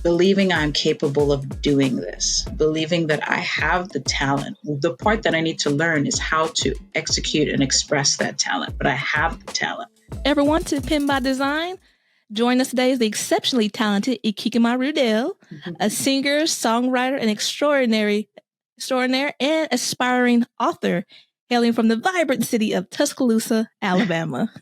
believing I'm capable of doing this, believing that I have the talent. The part that I need to learn is how to execute and express that talent, but I have the talent. Everyone to Pin by Design. Join us today is the exceptionally talented Ikikima Rudell, a singer, songwriter, and extraordinary and aspiring author hailing from the vibrant city of Tuscaloosa, Alabama.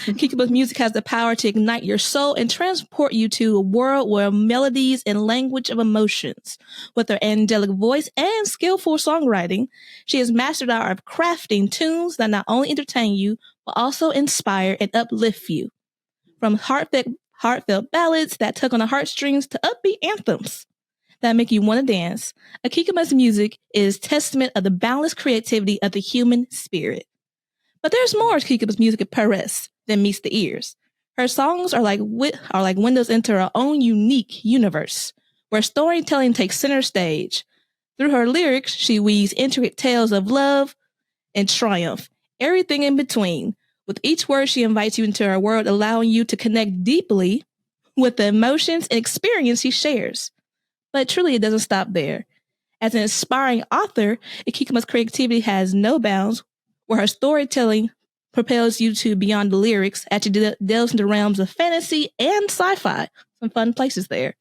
Ikikima's music has the power to ignite your soul and transport you to a world where melodies and language of emotions. With her angelic voice and skillful songwriting, she has mastered the art of crafting tunes that not only entertain you, but also inspire and uplift you. From heartfelt ballads that tug on the heartstrings to upbeat anthems that make you want to dance, Akikima's music is testament of the boundless creativity of the human spirit. But there's more to Akikima's music at Paris than meets the ears. Her songs are like windows into her own unique universe, where storytelling takes center stage. Through her lyrics, she weaves intricate tales of love and triumph, everything in between. With each word, she invites you into her world, allowing you to connect deeply with the emotions and experience she shares. But truly, it doesn't stop there. As an inspiring author, Ikikima's creativity has no bounds, where her storytelling propels you to beyond the lyrics as she delves into realms of fantasy and sci-fi. Some fun places there.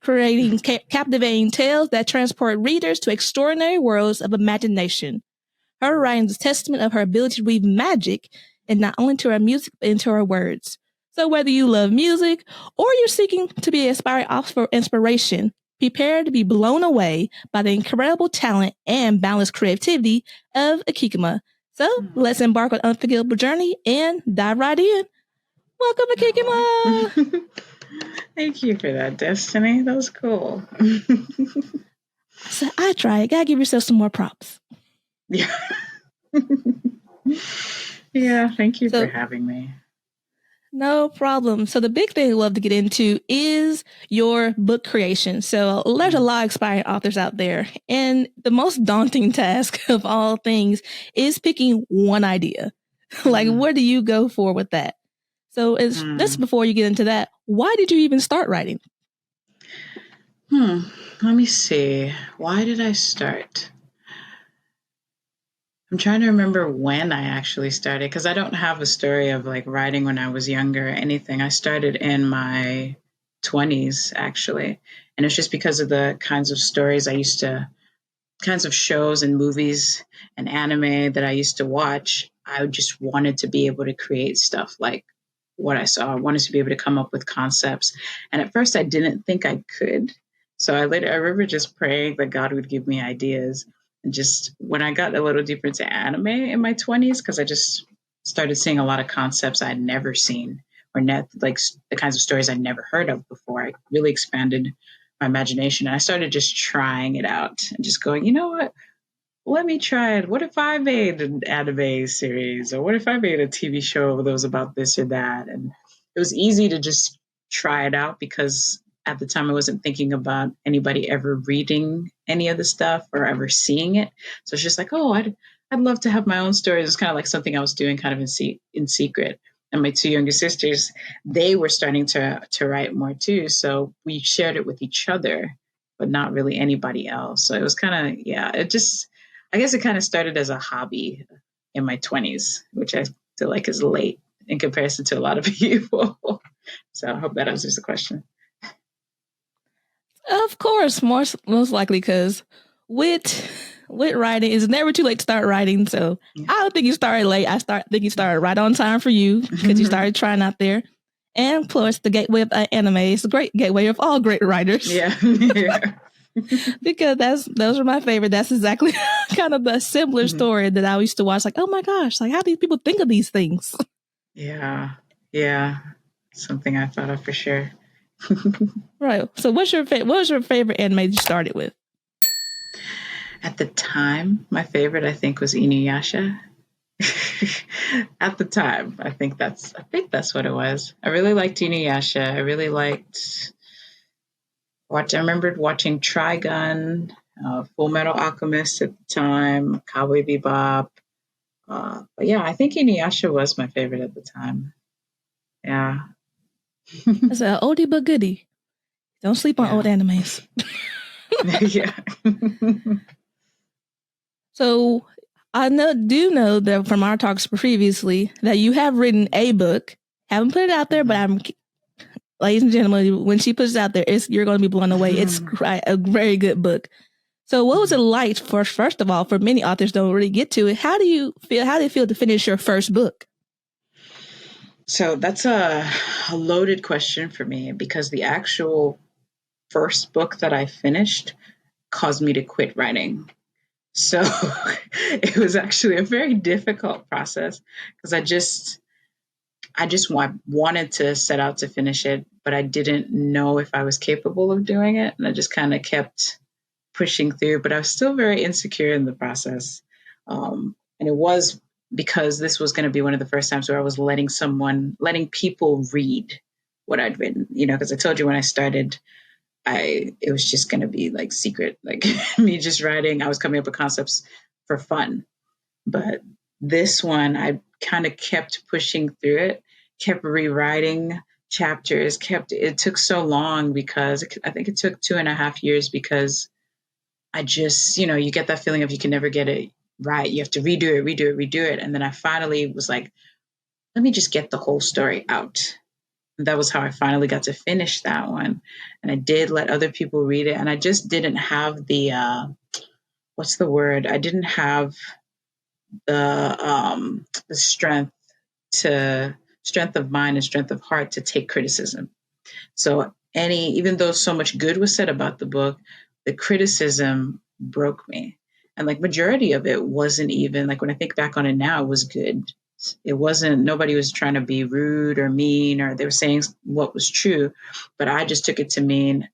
Creating captivating tales that transport readers to extraordinary worlds of imagination. Her writing is a testament of her ability to weave magic, and not only to her music, but into her words. So whether you love music or you're seeking to be inspired for inspiration, prepare to be blown away by the incredible talent and boundless creativity of Ikikima. So let's embark on an unforgettable journey and dive right in. Welcome, Ikikima! Thank you for that, Destiny. That was cool. So I tried. Gotta give yourself some more props. Yeah. Yeah, thank you for having me. No problem. So the big thing I love to get into is your book creation. So there's a lot of aspiring authors out there. And the most daunting task of all things is picking one idea. Like, where do you go for with that? So this before you get into that, why did you even start writing? Let me see. Why did I start? I'm trying to remember when I actually started, because I don't have a story of like writing when I was younger or anything. I started in my 20s, actually. And it's just because of the kinds of stories kinds of shows and movies and anime that I used to watch. I just wanted to be able to create stuff like what I saw. I wanted to be able to come up with concepts. And at first I didn't think I could. So I remember just praying that God would give me ideas. And just when I got a little deeper into anime in my 20s, because I just started seeing a lot of concepts I'd never seen, or like the kinds of stories I'd never heard of before. I really expanded my imagination. And I started just trying it out and just going, you know what? Let me try it. What if I made an anime series? Or what if I made a TV show that was about this or that? And it was easy to just try it out because at the time I wasn't thinking about anybody ever reading any of the stuff or ever seeing it. So it's just like, oh, I'd love to have my own story. It's kind of like something I was doing kind of in secret. And my two younger sisters, they were starting to write more too. So we shared it with each other, but not really anybody else. So it was kind of, I guess it kind of started as a hobby in my 20s, which I feel like is late in comparison to a lot of people. So I hope that answers the question. Of course, most likely, because with writing, it's never too late to start writing. So I don't think you started late. I think you started right on time for you because you started trying out there. And plus, the gateway of anime is a great gateway of all great writers. Yeah. Because those are my favorite. That's exactly kind of the similar story that I used to watch. Like, oh my gosh, like how do these people think of these things? Yeah. Something I thought of for sure. Right. So what was your favorite anime you started with? At the time, my favorite I think was Inuyasha. At the time, I think that's what it was. I really liked Inuyasha. I really liked I remembered watching Trigun, Full Metal Alchemist at the time, Cowboy Bebop. But yeah, I think Inuyasha was my favorite at the time. Yeah. It's an oldie but goodie. Don't sleep on old animes. Yeah. So I do know that from our talks previously that you have written a book. Haven't put it out there, but ladies and gentlemen, when she puts it out there, you're going to be blown away. It's a very good book. So what was it like first of all, for many authors don't really get to it? How do you feel? How do you feel to finish your first book? So that's a loaded question for me, because the actual first book that I finished caused me to quit writing. So it was actually a very difficult process, because I just wanted to set out to finish it, but I didn't know if I was capable of doing it. And I just kind of kept pushing through, but I was still very insecure in the process. And it was because this was going to be one of the first times where I was letting people read what I'd written, because I told you when I started, it was just going to be like secret, like me just writing. I was coming up with concepts for fun. But this one, I kind of kept pushing through it, kept rewriting chapters, it took so long, because I think it took 2.5 years, because I just, you get that feeling of you can never get it right. You have to redo it. And then I finally was like, let me just get the whole story out. And that was how I finally got to finish that one. And I did let other people read it. And I just didn't have what's the word? I didn't have the strength of mind and strength of heart to take criticism. So even though so much good was said about the book, the criticism broke me. And like majority of it wasn't even, like when I think back on it now, it was good. It wasn't, nobody was trying to be rude or mean, or they were saying what was true. But I just took it to mean,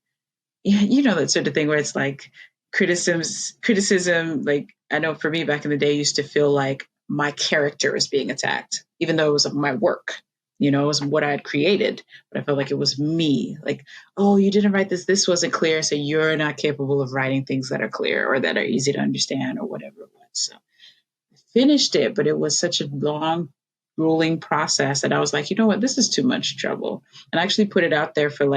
that sort of thing where it's like criticism, like I know for me back in the day, used to feel like my character was being attacked, even though it was my work. It was what I had created, but I felt like it was me. Like, oh, you didn't write this. This wasn't clear. So you're not capable of writing things that are clear or that are easy to understand or whatever it was. So I finished it, but it was such a long, grueling process that I was like, you know what, this is too much trouble. And I actually put it out there for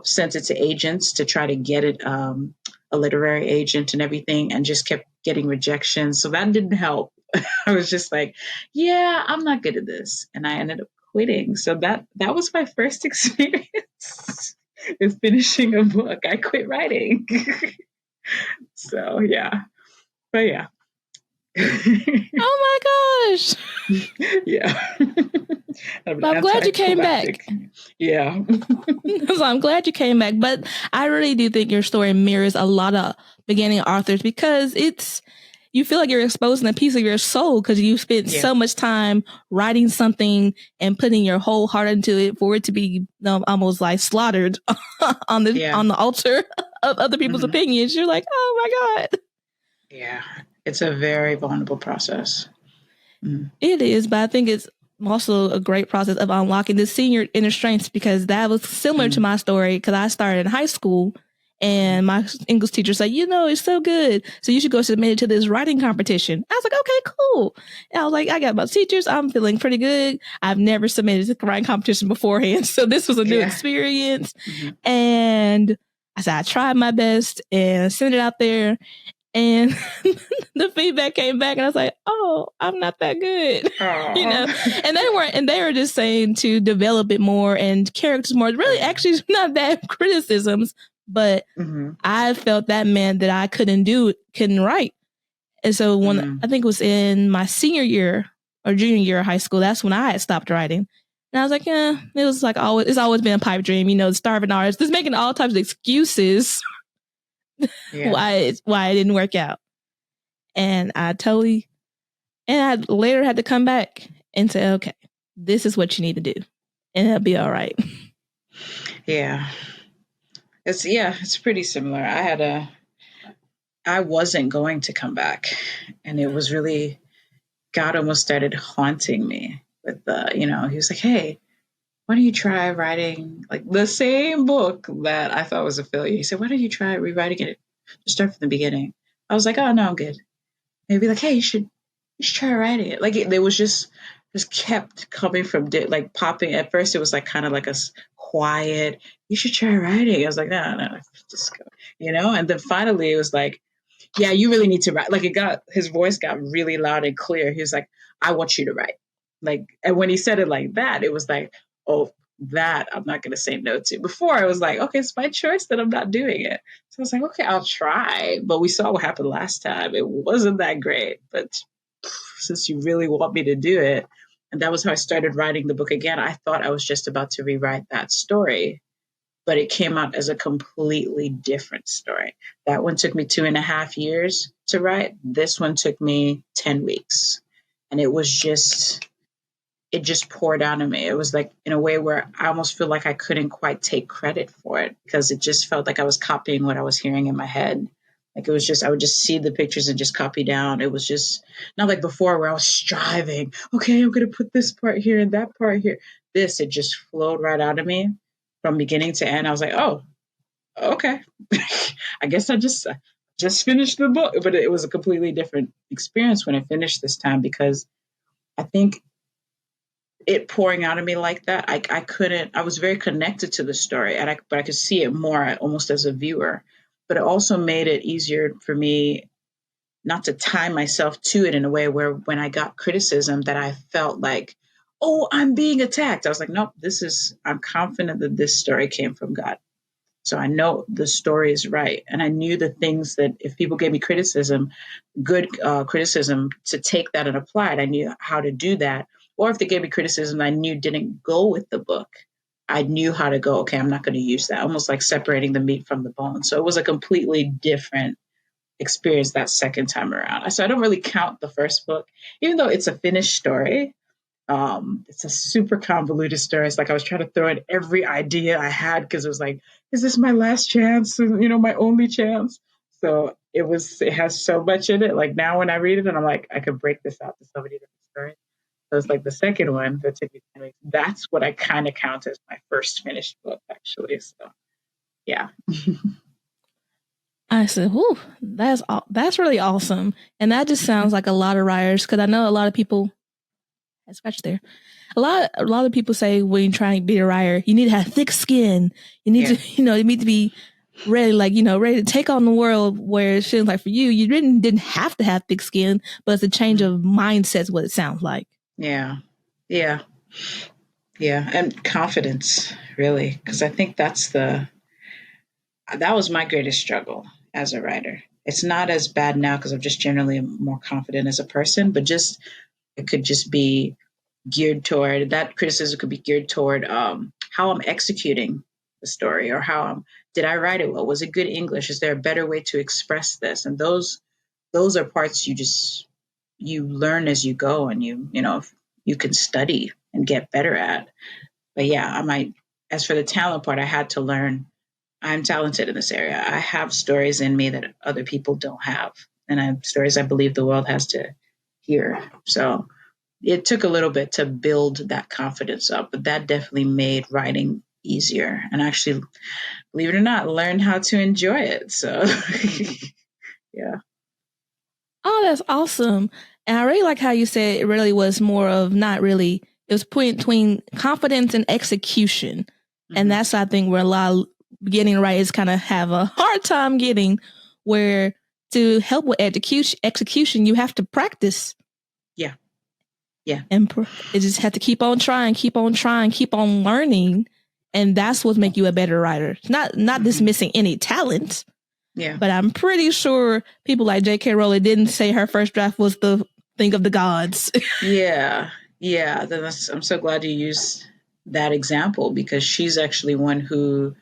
sent it to agents to try to get it, a literary agent and everything, and just kept getting rejections. So that didn't help. I was just like, yeah, I'm not good at this. And I ended up quitting. So that was my first experience with finishing a book. I quit writing. So yeah. But yeah. Oh my gosh. Yeah. I'm glad you came back. Yeah. So I'm glad you came back. But I really do think your story mirrors a lot of beginning authors, because you feel like you're exposing a piece of your soul, because you spent so much time writing something and putting your whole heart into it for it to be almost like slaughtered on the altar of other people's opinions. You're like, oh my God. Yeah. It's a very vulnerable process. It is, but I think it's also a great process of unlocking the senior inner strengths, because that was similar to my story, because I started in high school and my English teacher said, it's so good, so you should go submit it to this writing competition. I was like, okay, cool. And I was like, I got my teachers, I'm feeling pretty good. I've never submitted to a writing competition beforehand, so this was a new experience. And I said, I tried my best and sent it out there. And the feedback came back, and I was like, "Oh, I'm not that good," And they were just saying to develop it more and characters more. Really, actually, not bad criticisms, but I felt that meant that I couldn't write. And so when I think it was in my senior year or junior year of high school, that's when I had stopped writing. And I was like, yeah, it was like it's always been a pipe dream, the starving artist, just making all types of excuses. Why it didn't work out. And I later had to come back and say, okay, this is what you need to do, and it'll be all right. Yeah. It's pretty similar. I wasn't going to come back, and it was really, God almost started haunting me with he was like, hey, why don't you try writing like the same book that I thought was a failure? He said, why don't you try rewriting it? Just start from the beginning. I was like, oh no, I'm good. They'd be like, hey, you should try writing it. Like it was just kept coming from like popping. At first, it was like kind of like a quiet, you should try writing. I was like, no, just go, And then finally it was like, yeah, you really need to write. Like his voice got really loud and clear. He was like, I want you to write. Like, and when he said it like that, it was like, oh, that I'm not going to say no to. Before I was like, okay, it's my choice that I'm not doing it. So I was like, okay, I'll try. But we saw what happened last time. It wasn't that great. But since you really want me to do it, and that was how I started writing the book again. I thought I was just about to rewrite that story, but it came out as a completely different story. That one took me 2.5 years to write. This one took me 10 weeks. And it just poured out of me. It was like in a way where I almost feel like I couldn't quite take credit for it because it just felt like I was copying what I was hearing in my head. Like it was just, I would just see the pictures and just copy down. It was just not like before where I was striving. Okay, I'm going to put this part here and that part here. It just flowed right out of me from beginning to end. I was like, oh, okay. I guess I just finished the book. But it was a completely different experience when I finished this time because I think it pouring out of me like that, I couldn't, I was very connected to the story but I could see it more almost as a viewer. But it also made it easier for me not to tie myself to it in a way where when I got criticism that I felt like, oh, I'm being attacked. I was like, nope, I'm confident that this story came from God. So I know the story is right. And I knew the things that if people gave me criticism, good criticism, to take that and apply it, I knew how to do that. Or if they gave me criticism I knew didn't go with the book, I knew how to go, okay, I'm not going to use that. Almost like separating the meat from the bone. So it was a completely different experience that second time around. So I don't really count the first book, even though it's a finished story. It's a super convoluted story. It's like I was trying to throw in every idea I had because it was like, is this my last chance? My only chance. So it has so much in it. Like now when I read it and I'm like, I could break this out to so many different stories. So it's like the second one that took me 10 weeks. That's what I kind of count as my first finished book, actually. So yeah. I said, "Whew, that's really awesome," and that just sounds like a lot of writers because I know a lot of people. I scratched there. A lot of people say when you're trying to be a writer, you need to have thick skin. You need to, you need to be ready, ready to take on the world. Where it feels like for you, you didn't have to have thick skin, but it's a change of mindset. Is what it sounds like. Yeah, yeah, yeah, and confidence, really, because I think that was my greatest struggle as a writer. It's not as bad now because I'm just generally more confident as a person, but it could just be geared toward that criticism could be geared toward how I'm executing the story or did I write it well? Was it good English? Is there a better way to express this? And those are parts you learn as you go and you can study and get better at. But yeah, as for the talent part, I had to learn I'm talented in this area. I have stories in me that other people don't have, and I have stories I believe the world has to hear. So it took a little bit to build that confidence up, but that definitely made writing easier. And actually, believe it or not, learned how to enjoy it. So, yeah. Oh, that's awesome. And I really like how you said it really was more of not really, it was between confidence and execution. Mm-hmm. And that's, I think, where a lot of beginning writers kind of have a hard time getting, where to help with execution, you have to practice. Yeah. Yeah. And you just have to keep on trying, keep on learning. And that's what makes you a better writer. Not dismissing any talent. Yeah. But I'm pretty sure people like J.K. Rowling didn't say her first draft was the thing of the gods. Yeah. Yeah. I'm so glad you used that example because she's actually one who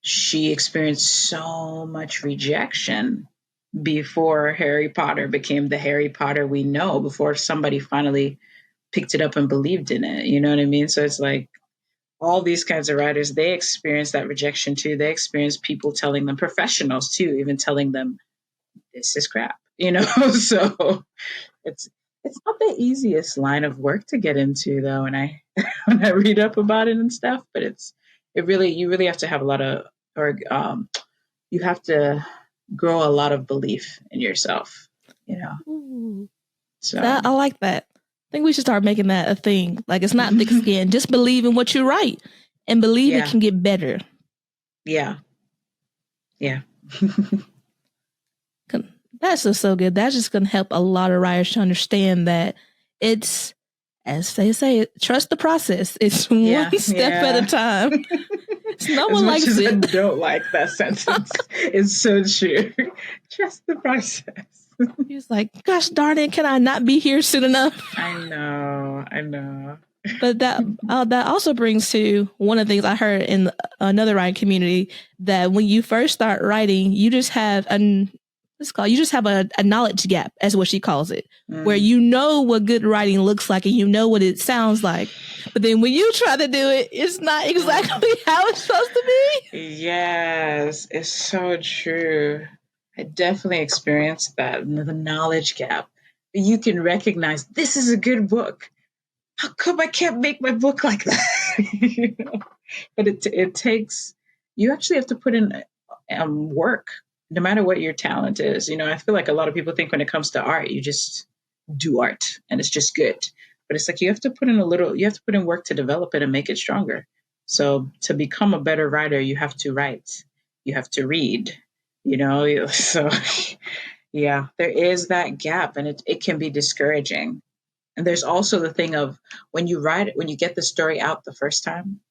she experienced so much rejection before Harry Potter became the Harry Potter we know, before somebody finally picked it up and believed in it. You know what I mean? So it's like all these kinds of writers, they experience that rejection too. They experience people telling them, professionals too, even telling them, this is crap, So it's not the easiest line of work to get into though. And when I read up about it and stuff, but you really have to have a lot of, you have to grow a lot of belief in yourself, Ooh. So I like that. I think we should start making that a thing. Like it's not thick skin. Just believe in what you write and believe it can get better. Yeah. Yeah. That's just so good. That's just going to help a lot of writers to understand that it's, as they say, trust the process. It's Yeah. one step at a Yeah. time. No As one much likes as I it. don't like that sentence, it's so true. Trust the process. He's like, gosh darn it, can I not be here soon enough? I know. I know. But that also brings to one of the things I heard in another writing community, that when you first start writing, you just have a knowledge gap, as what she calls it, where you know what good writing looks like and you know what it sounds like. But then when you try to do it, it's not exactly how it's supposed to be. Yes, it's so true. I definitely experienced that, the knowledge gap. You can recognize this is a good book. How come I can't make my book like that? You know? But it takes, you actually have to put in work, no matter what your talent is. I feel like a lot of people think when it comes to art, you just do art and it's just good. But it's like you have to put in work to develop it and make it stronger. So to become a better writer, you have to write, you have to read, so yeah, there is that gap, and it can be discouraging. And there's also the thing of when you get the story out the first time,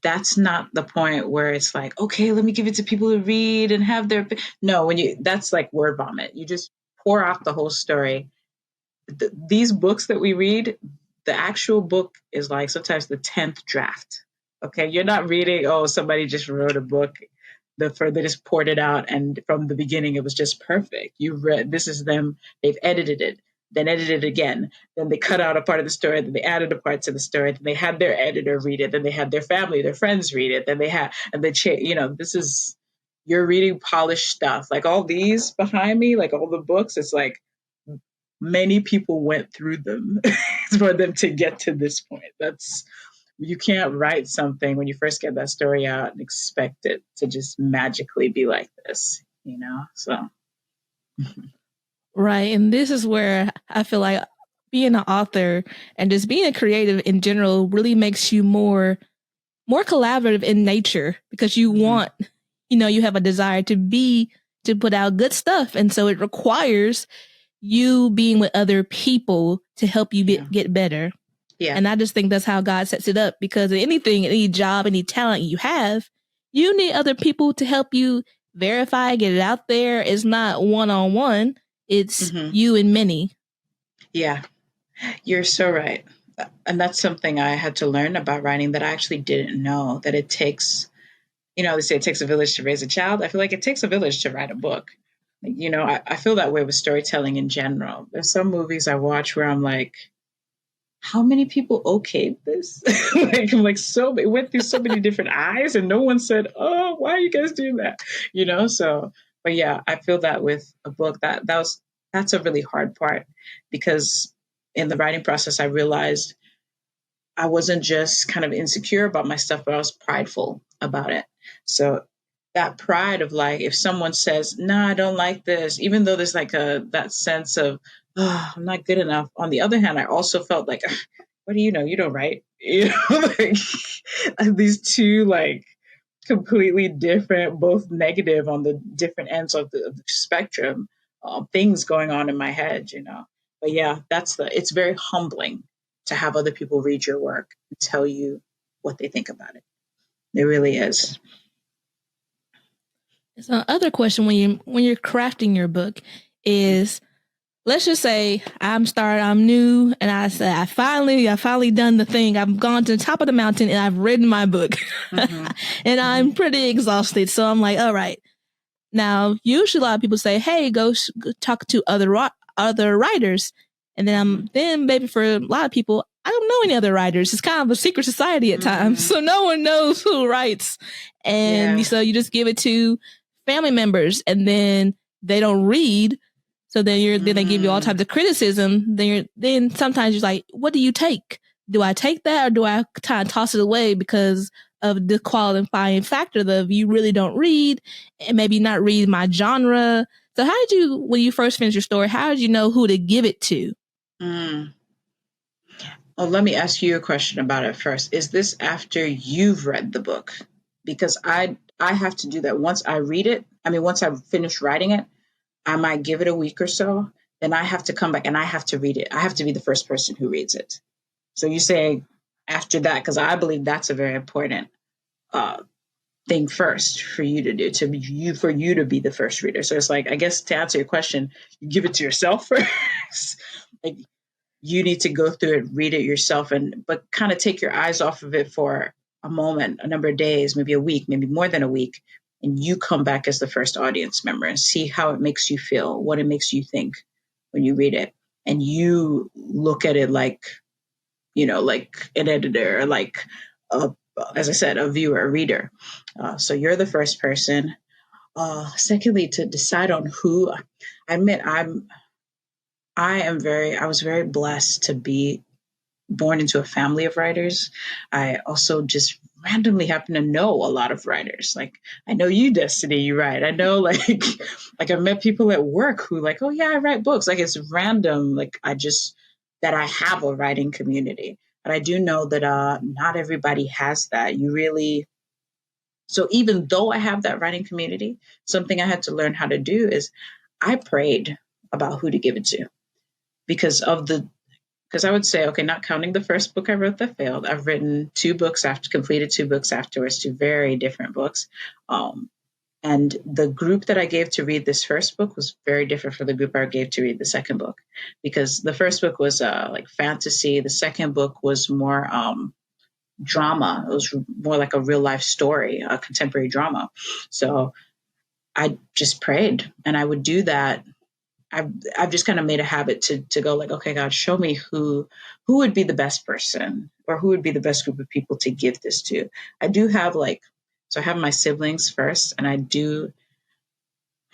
that's not the point where it's like, okay, let me give it to people to read and have their, no, that's like word vomit. You just pour out the whole story. These books that we read, the actual book is like sometimes the 10th draft. Okay. You're not reading, oh, somebody just wrote a book. They just poured it out, and from the beginning it was just perfect. You read, this is them, they've edited it, then edited it again, then they cut out a part of the story, then they added a part to the story, then they had their editor read it, then they had their family, their friends read it, then they had, and this is, you're reading polished stuff. Like all these behind me, like all the books, it's like many people went through them for them to get to this point. You can't write something when you first get that story out and expect it to just magically be like this. So Right. And this is where I feel like being an author and just being a creative in general really makes you more collaborative in nature, because you want, you have a desire to put out good stuff. And so it requires you being with other people to help you get better. Yeah. And I just think that's how God sets it up, because anything, any job, any talent you have, you need other people to help you verify, get it out there. It's not one-on-one. It's you and many. Yeah, you're so right. And that's something I had to learn about writing that I actually didn't know, that it takes, they say it takes a village to raise a child. I feel like it takes a village to write a book. I feel that way with storytelling in general. There's some movies I watch where I'm like, how many people okayed this? Like, I'm like, it went through so many different eyes, and no one said, "Oh, why are you guys doing that?" So, but yeah, I feel that with a book, that's a really hard part, because in the writing process, I realized I wasn't just kind of insecure about my stuff, but I was prideful about it. So that pride of like, if someone says, "No, I don't like this," even though there's like that sense of, "Oh, I'm not good enough." On the other hand, I also felt like, what do you know? You don't write. Like these two like completely different, both negative on the different ends of the spectrum, things going on in my head. But yeah, it's very humbling to have other people read your work and tell you what they think about it. It really is. So, other question when you're crafting your book is, let's just say I'm new, and I said I finally done the thing. I've gone to the top of the mountain and I've written my book, and I'm pretty exhausted. So I'm like, all right. Now, usually a lot of people say, "Hey, go talk to other writers," and then maybe for a lot of people, I don't know any other writers. It's kind of a secret society at times, so no one knows who writes, and so you just give it to family members, and then they don't read. So then then they give you all types of criticism. Then sometimes you're like, what do you take? Do I take that, or do I kind of toss it away because of the qualifying factor of you really don't read, and maybe not read my genre? So how did you, when you first finished your story, how did you know who to give it to? Well, let me ask you a question about it first. Is this after you've read the book? because I have to do that once I read it. I mean, once I've finished writing it, I might give it a week or so. Then I have to come back and I have to read it. I have to be the first person who reads it. So you say after that, because I believe that's a very important uh, thing first for you to do, for you to be the first reader. So it's like, I guess to answer your question, you give it to yourself first. Like, you need to go through it, read it yourself, but kind of take your eyes off of it for a moment, a number of days, maybe a week, maybe more than a week, and you come back as the first audience member and see how it makes you feel, what it makes you think when you read it, and you look at it like, like an editor, like a, as I said, a viewer, a reader. So you're the first person. Secondly, to decide on who. I admit I was very blessed to be born into a family of writers. I also just randomly happen to know a lot of writers. Like, I know you, Destiny, you write. I know, like I've met people at work who like, oh yeah, I write books. Like, it's random. Like, that I have a writing community. But I do know that not everybody has that. So even though I have that writing community, something I had to learn how to do is I prayed about who to give it to, because I would say, okay, not counting the first book I wrote that failed, I've written completed 2 books afterwards, 2 very different books. And the group that I gave to read this first book was very different from the group I gave to read the second book, because the first book was like fantasy. The second book was more drama. It was more like a real life story, a contemporary drama. So I just prayed, and I would do that. I've just kind of made a habit to go like, okay, God, show me who would be the best person, or who would be the best group of people to give this to. I do have so I have my siblings first, and I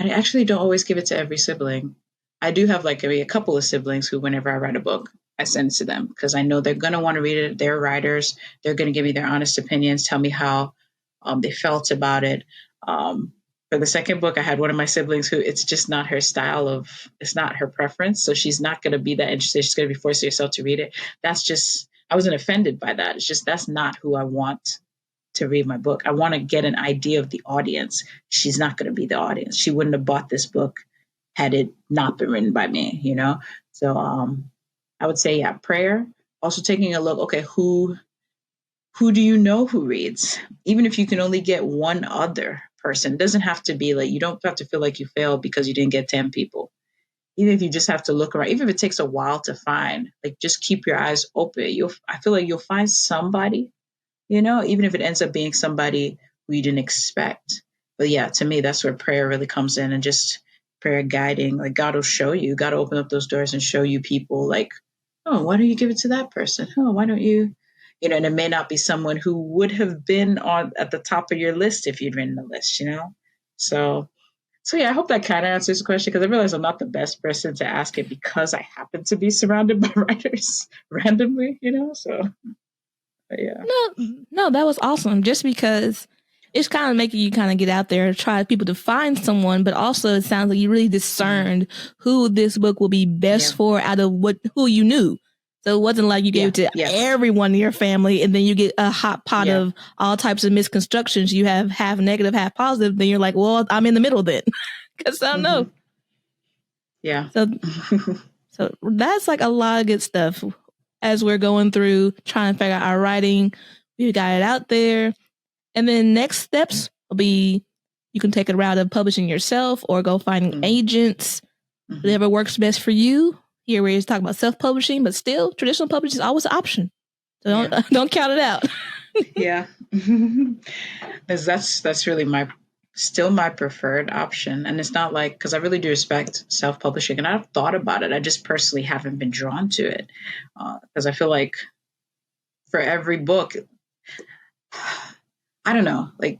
actually don't always give it to every sibling. I do have like maybe a couple of siblings who, whenever I write a book, I send it to them, because I know they're going to want to read it. They're writers. They're going to give me their honest opinions, tell me how they felt about it. For the second book, I had one of my siblings who, it's just not her it's not her preference. So she's not going to be that interested. She's going to be forcing herself to read it. I wasn't offended by that. It's just, that's not who I want to read my book. I want to get an idea of the audience. She's not going to be the audience. She wouldn't have bought this book had it not been written by me. So I would say, yeah, prayer. Also taking a look, okay, who do you know who reads? Even if you can only get one other person, it doesn't have to be like, you don't have to feel like you failed because you didn't get 10 people. Even if you just have to look around, even if it takes a while to find, like, just keep your eyes open. I feel like you'll find somebody, even if it ends up being somebody who you didn't expect. But yeah, to me, that's where prayer really comes in, and just prayer guiding. Like, God will show you, God will open up those doors and show you people, like, oh, why don't you give it to that person? Oh, why don't you? And it may not be someone who would have been at the top of your list if you'd written the list. So yeah, I hope that kind of answers the question, because I realize I'm not the best person to ask it, because I happen to be surrounded by writers randomly, so yeah. No, that was awesome. Just because it's kind of making you kind of get out there and try people to find someone, but also it sounds like you really discerned who this book will be best for out of who you knew. So it wasn't like you gave it to everyone in your family, and then you get a hot pot of all types of misconstructions. You have half negative, half positive. Then you're like, well, I'm in the middle then, because I don't know. Yeah. So that's like a lot of good stuff. As we're going through trying to figure out our writing, we got it out there. And then next steps will be, you can take a route of publishing yourself or go finding agents, whatever works best for you. Here we're talking about self-publishing, but still traditional publishing is always an option. So don't count it out. Yeah. That's really still my preferred option. And it's not like, because I really do respect self-publishing, and I've thought about it. I just personally haven't been drawn to it, because I feel like for every book, I don't know, like,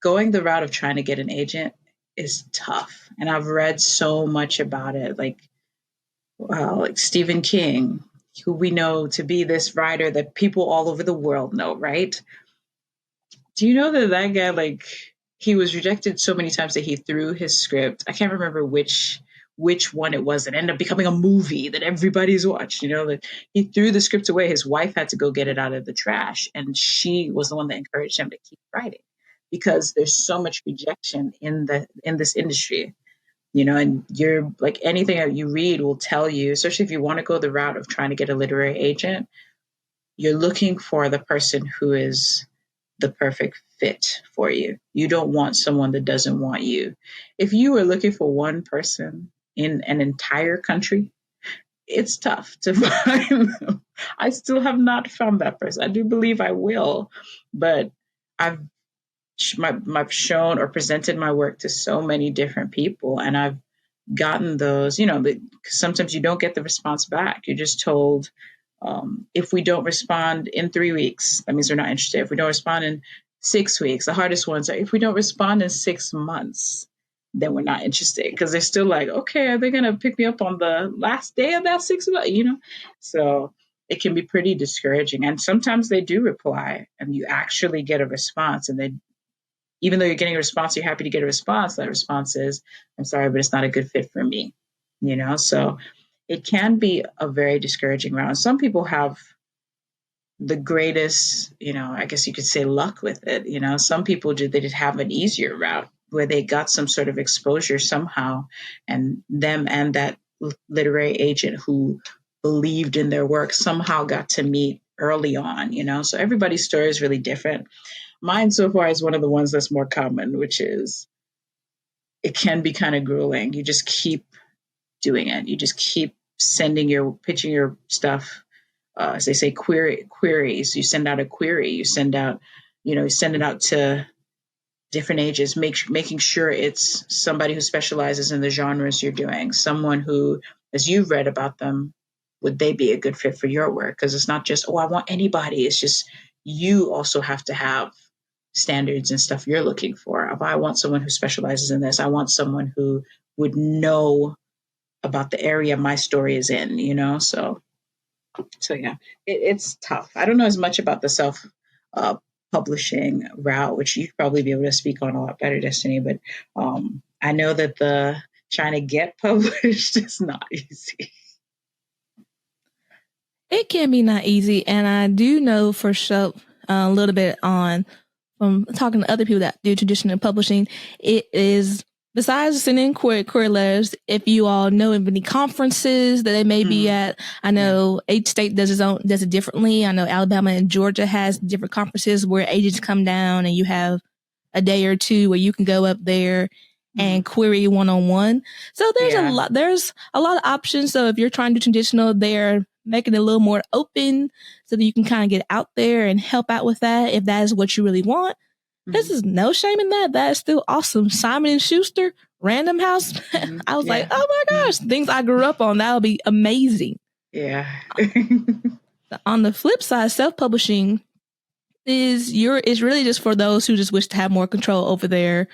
going the route of trying to get an agent is tough. And I've read so much about it, like Stephen King, who we know to be this writer that people all over the world know, right? Do you know that guy, like, he was rejected so many times that he threw his script? I can't remember which one it was that ended up becoming a movie that everybody's watched. That he threw the script away. His wife had to go get it out of the trash, and she was the one that encouraged him to keep writing. because there's so much rejection in this industry, and you're like, anything that you read will tell you, especially if you want to go the route of trying to get a literary agent, you're looking for the person who is the perfect fit for you. You don't want someone that doesn't want you. If you were looking for one person in an entire country, it's tough to find them. I still have not found that person. I do believe I will, but I've shown or presented my work to so many different people, and I've gotten those, sometimes you don't get the response back. You're just told, if we don't respond in 3 weeks, that means we're not interested. If we don't respond in 6 weeks, the hardest ones are if we don't respond in 6 months, then we're not interested, because they're still like, okay, are they going to pick me up on the last day of that 6 months? So it can be pretty discouraging. And sometimes they do reply and you actually get a response, and they, even though you're getting a response, you're happy to get a response. That response is, I'm sorry, but it's not a good fit for me. So it can be a very discouraging route. Some people have the greatest, I guess you could say, luck with it. Some people they just have an easier route where they got some sort of exposure somehow, and them and that literary agent who believed in their work somehow got to meet early on, so everybody's story is really different. Mine so far is one of the ones that's more common, which is, it can be kind of grueling. You just keep doing it. You just keep pitching your stuff. As they say, queries. You send out a query. You send it out to different ages, making sure it's somebody who specializes in the genres you're doing, someone who, as you've read about them, would they be a good fit for your work? Because it's not just, I want anybody. It's just, you also have to have standards and stuff you're looking for. If I want someone who specializes in this, I want someone who would know about the area my story is in, so yeah, it's tough. I don't know as much about the self publishing route, which you'd probably be able to speak on a lot better, Destiny, but I know that the trying to get published is not easy. It can be not easy, and I do know for sure a little bit from talking to other people that do traditional publishing. It is, besides sending query letters, if you all know of any conferences that they may be at. I know each state does it differently. I know Alabama and Georgia has different conferences where agents come down and you have a day or two where you can go up there and query one-on-one. So there's a lot of options. So if you're trying to do traditional, they're making it a little more open so that you can kind of get out there and help out with that if that is what you really want. This is no shame in that. That is still awesome. Simon & Schuster, Random House. I was like, oh my gosh, things I grew up on. That would be amazing. Yeah. On the flip side, self-publishing is really just for those who just wish to have more control over their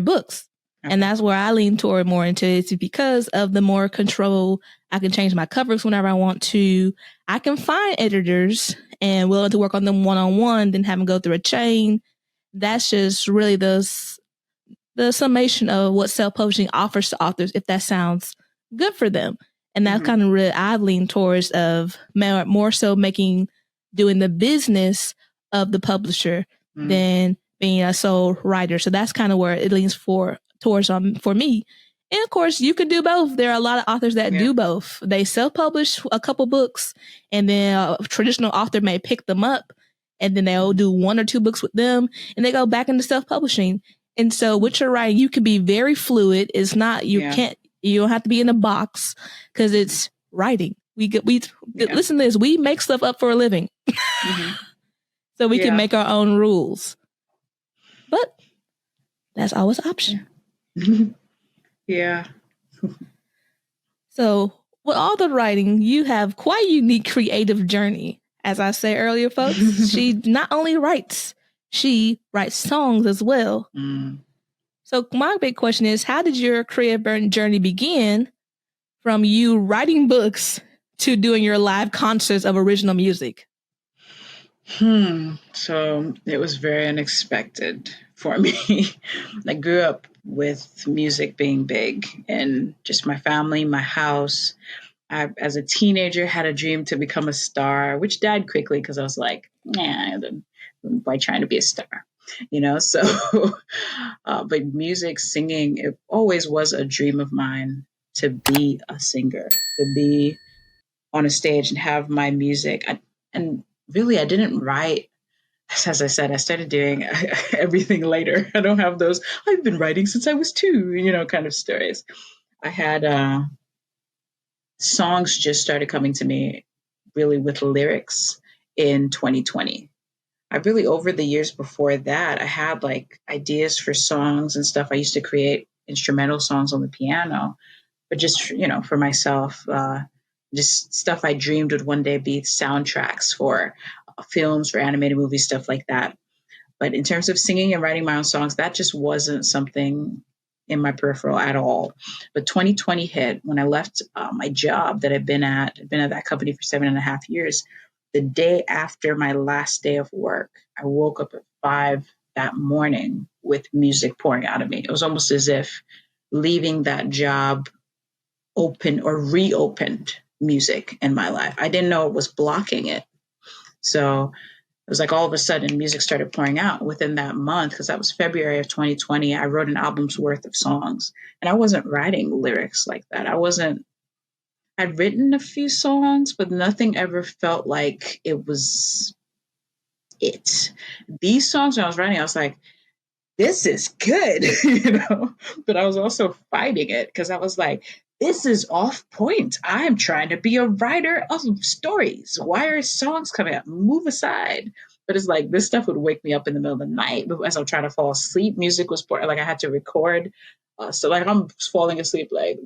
books. Okay. And that's where I lean toward more into it, because of the more control. I can change my covers whenever I want to. I can find editors and willing to work on them one-on-one, then have them go through a chain. That's just really the summation of what self-publishing offers to authors, if that sounds good for them. And that's kind of really I lean towards of more so doing the business of the publisher than being a sole writer. So that's kind of where it leans towards for me. And of course, you can do both. There are a lot of authors that do both. They self-publish a couple books, and then a traditional author may pick them up, and then they'll do 1 or 2 books with them, and they go back into self-publishing. And so with your writing, you can be very fluid. It's not, you don't have to be in a box, because it's writing. Listen to this. We make stuff up for a living. So we can make our own rules. But that's always an option. Yeah. So with all the writing, you have quite a unique creative journey. As I said earlier, folks, she not only writes, she writes songs as well. So my big question is, how did your creative journey begin, from you writing books to doing your live concerts of original music? So it was very unexpected for me. I grew up with music being big in just my family, my house. I, as a teenager, had a dream to become a star, which died quickly because I was like, by trying to be a star. So, but music, singing, it always was a dream of mine to be a singer, to be on a stage and have my music. And really, I didn't write. As I said, I started doing everything later. I don't have those, I've been writing since I was two, kind of stories. I had songs just started coming to me really with lyrics in 2020. I really, over the years before that, I had like ideas for songs and stuff. I used to create instrumental songs on the piano, but just, for myself, just stuff I dreamed would one day be soundtracks for films, for animated movies, stuff like that. But in terms of singing and writing my own songs, that just wasn't something in my peripheral at all. But 2020 hit when I left my job that I'd been at that company for 7.5 years. The day after my last day of work, I woke up at 5 that morning with music pouring out of me. It was almost as if leaving that job open or reopened music in my life. I didn't know it was blocking it. So it was like all of a sudden music started pouring out within that month, because that was February of 2020. I wrote an album's worth of songs, and I wasn't writing lyrics like that. I'd written a few songs, but nothing ever felt like it was it. These songs, when I was writing, I was like, this is good, but I was also fighting it because I was like, this is off point. I'm trying to be a writer of stories. Why are songs coming up? Move aside. But it's like this stuff would wake me up in the middle of the night. But as I'm trying to fall asleep, music was boring. Like I had to record. So like I'm falling asleep, like,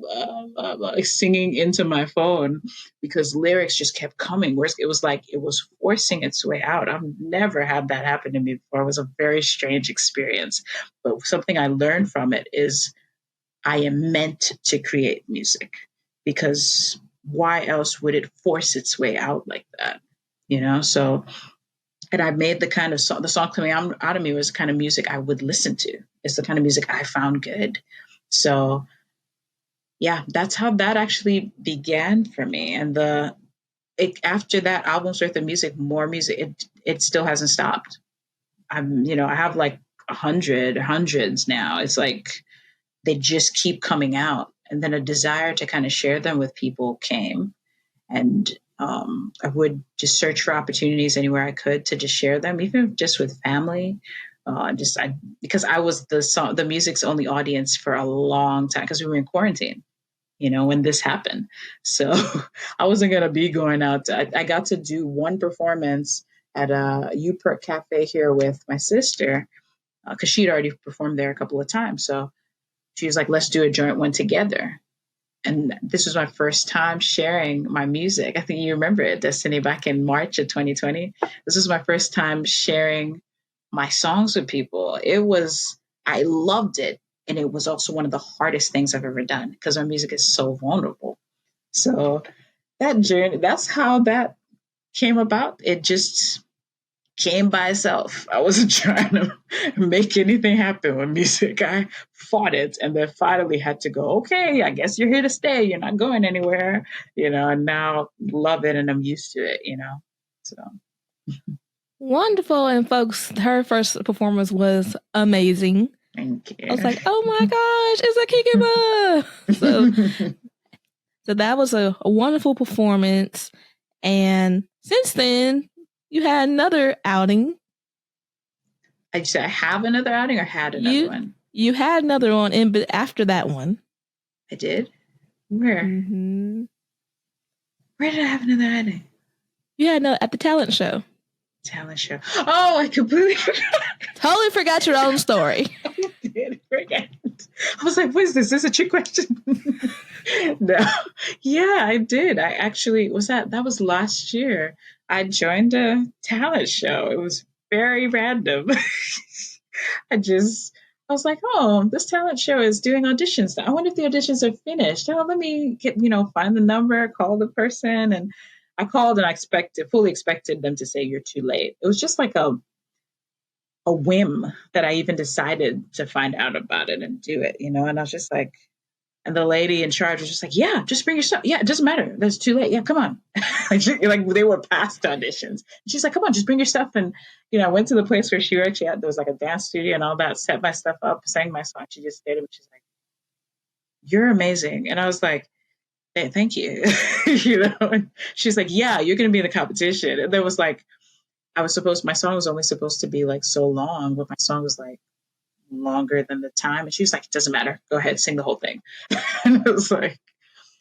like singing into my phone because lyrics just kept coming. Whereas it was like it was forcing its way out. I've never had that happen to me before. It was a very strange experience. But something I learned from it is I am meant to create music, because why else would it force its way out like that? So, and I made the song coming out of me was the kind of music I would listen to. It's the kind of music I found good. So, yeah, that's how that actually began for me. And after that album's worth of music, more music, it still hasn't stopped. I have like hundreds now. It's like they just keep coming out. And then a desire to kind of share them with people came. And I would just search for opportunities anywhere I could to just share them, even just with family. Because I was the music's only audience for a long time because we were in quarantine, when this happened. So I wasn't going to be going out. I got to do one performance at a UPerk cafe here with my sister because she'd already performed there a couple of times. So she was like, let's do a joint one together. And this was my first time sharing my music. I think you remember it, Destiny, back in March of 2020. This was my first time sharing my songs with people. I loved it. And it was also one of the hardest things I've ever done because my music is so vulnerable. So that journey, that's how that came about. It just came by itself. I wasn't trying to make anything happen with music. I fought it and then finally had to go, okay, I guess you're here to stay. You're not going anywhere, and now love it and I'm used to it. So wonderful. And folks, her first performance was amazing. Thank you. I was like, oh my gosh, it's Ikikima. So that was a wonderful performance. And since then, you had another outing. I just I have another outing or had another one? You had another one, but after that one. I did? Where? Mm-hmm. Where did I have another outing? You had at the talent show. Talent show. Oh, I completely forgot. Totally forgot your own story. I did forget. I was like, what is this? Is this a trick question? No. Yeah, I did. I actually that was last year. I joined a talent show. It was very random. I was like, oh, this talent show is doing auditions. I wonder if the auditions are finished. Oh, let me find the number, call the person. And I called and I fully expected them to say you're too late. It was just like a whim that I even decided to find out about it and do it, and I was just like, And the lady in charge was just like, yeah, just bring your stuff. Yeah, it doesn't matter. That's too late. Yeah, come on. Like they were past auditions. She's like, come on, just bring your stuff. And, I went to the place where she worked. There was like a dance studio and all that, set my stuff up, sang my song. She just stayed and she's like, you're amazing. And I was like, hey, thank you. And she's like, yeah, you're going to be in the competition. And there was like, my song was only supposed to be like so long, but my song was like longer than the time. And she was like, it doesn't matter. Go ahead, sing the whole thing. And it was like,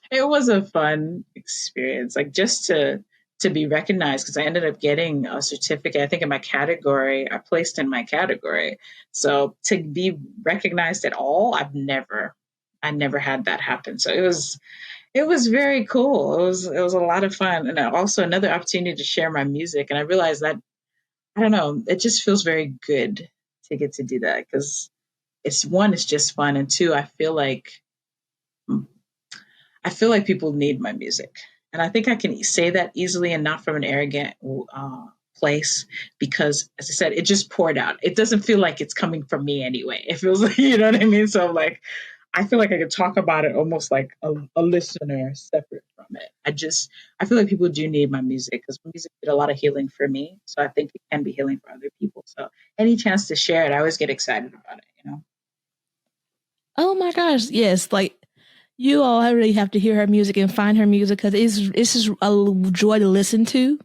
it was a fun experience, like just to be recognized, because I ended up getting a certificate. I think in my category, I placed in my category. So to be recognized at all, I never had that happen. So it was very cool. It was a lot of fun, and also another opportunity to share my music. And I realized that, I don't know, it just feels very good to get to do that, because it's just fun, and two, I feel like people need my music. And I think I can say that easily and not from an arrogant place, because, as I said, it just poured out. It doesn't feel like it's coming from me anyway. It feels like, you know what I mean? So like, I feel like I could talk about it almost like a listener separate from it. I feel like people do need my music, because music did a lot of healing for me. So I think it can be healing for other people. So any chance to share it, I always get excited about it. Oh my gosh, yes. Like you all really have to hear her music and find her music because it's just a joy to listen to, for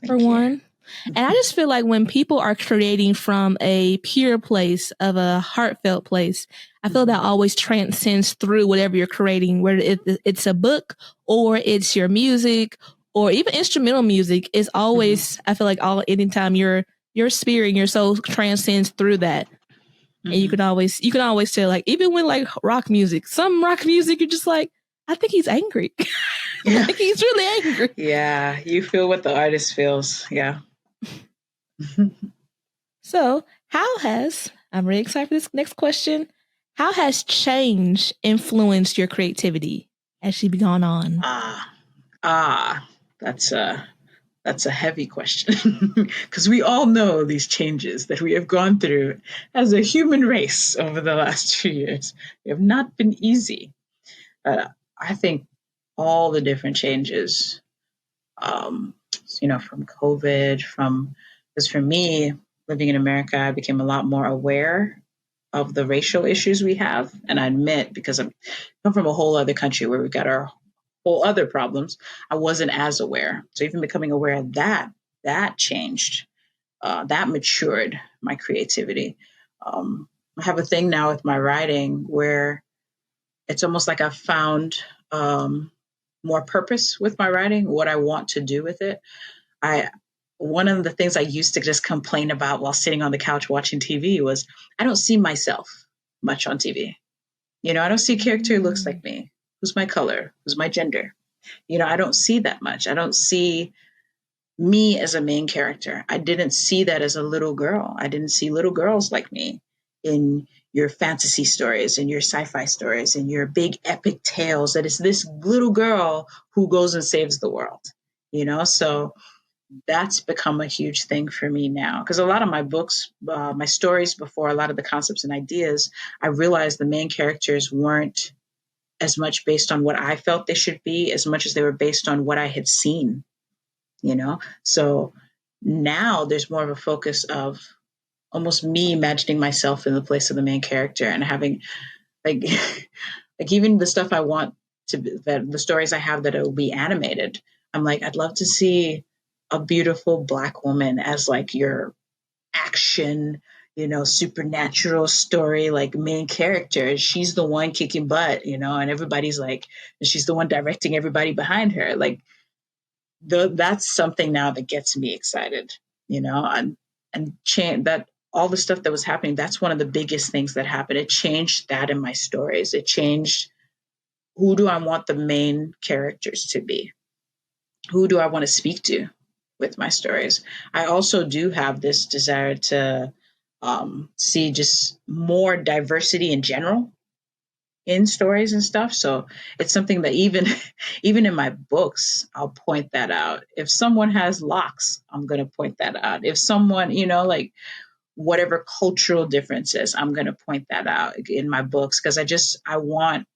Thank you. one. And I just feel like when people are creating from a pure place of a heartfelt place, I feel that always transcends through whatever you're creating, whether it's a book or it's your music or even instrumental music. Is always, I feel like anytime your spirit and your soul transcends through that. And you can always tell, like, even when like some rock music, you're just like, I think he's angry. Yeah. Like he's really angry. Yeah. You feel what the artist feels. Yeah. So I'm really excited for this next question. How has change influenced your creativity as you've gone on? That's a heavy question, because we all know these changes that we have gone through as a human race over the last few years. They have not been easy. I think all the different changes, um, from COVID, because for me, living in America, I became a lot more aware of the racial issues we have. And I admit, because I come from a whole other country where we've got our whole other problems, I wasn't as aware. So even becoming aware of that changed, that matured my creativity. I have a thing now with my writing where it's almost like I've found more purpose with my writing, what I want to do with it. I One of the things I used to just complain about while sitting on the couch watching TV was I don't see myself much on TV. I don't see a character who looks like me. Who's my color? Who's my gender? I don't see that much. I don't see me as a main character. I didn't see that as a little girl. I didn't see little girls like me in your fantasy stories and your sci-fi stories and your big epic tales, that it's this little girl who goes and saves the world. So that's become a huge thing for me now, because a lot of my books, my stories before, a lot of the concepts and ideas, I realized the main characters weren't as much based on what I felt they should be as much as they were based on what I had seen. So now there's more of a focus of almost me imagining myself in the place of the main character, and having like like even the stuff I want to be, that the stories I have that it will be animated. I'm like, I'd love to see a beautiful Black woman as like your action, supernatural story, like main character. She's the one kicking butt, and everybody's like, she's the one directing everybody behind her. Like, that's something now that gets me excited, that all the stuff that was happening. That's one of the biggest things that happened. It changed that in my stories. It changed, who do I want the main characters to be? Who do I want to speak to with my stories? I also do have this desire to see just more diversity in general in stories and stuff. So it's something that even even in my books, I'll point that out. If someone has locks, I'm going to point that out. If someone, like whatever cultural differences, I'm going to point that out in my books, because I want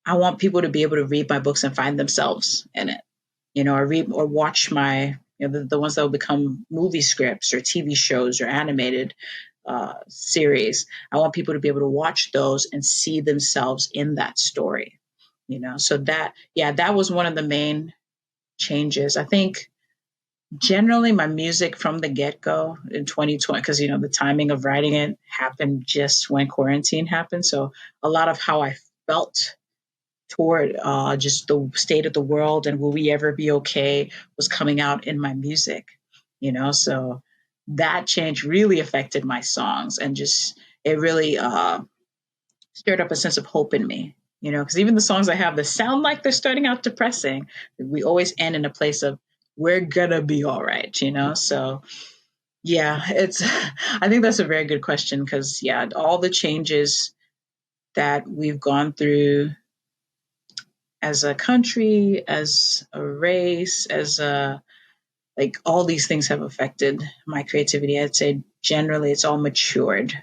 I want people to be able to read my books and find themselves in it, or read or watch my, the ones that will become movie scripts or TV shows or animated series. I want people to be able to watch those and see themselves in that story, so that was one of the main changes. I think generally my music from the get-go in 2020, because the timing of writing it happened just when quarantine happened, so a lot of how I felt toward just the state of the world and will we ever be okay was coming out in my music, so that change really affected my songs, and just it really stirred up a sense of hope in me, because even the songs I have that sound like they're starting out depressing, we always end in a place of we're gonna be all right, so yeah, it's I think that's a very good question, because all the changes that we've gone through as a country, as a race, as a like all these things have affected my creativity. I'd say generally it's all matured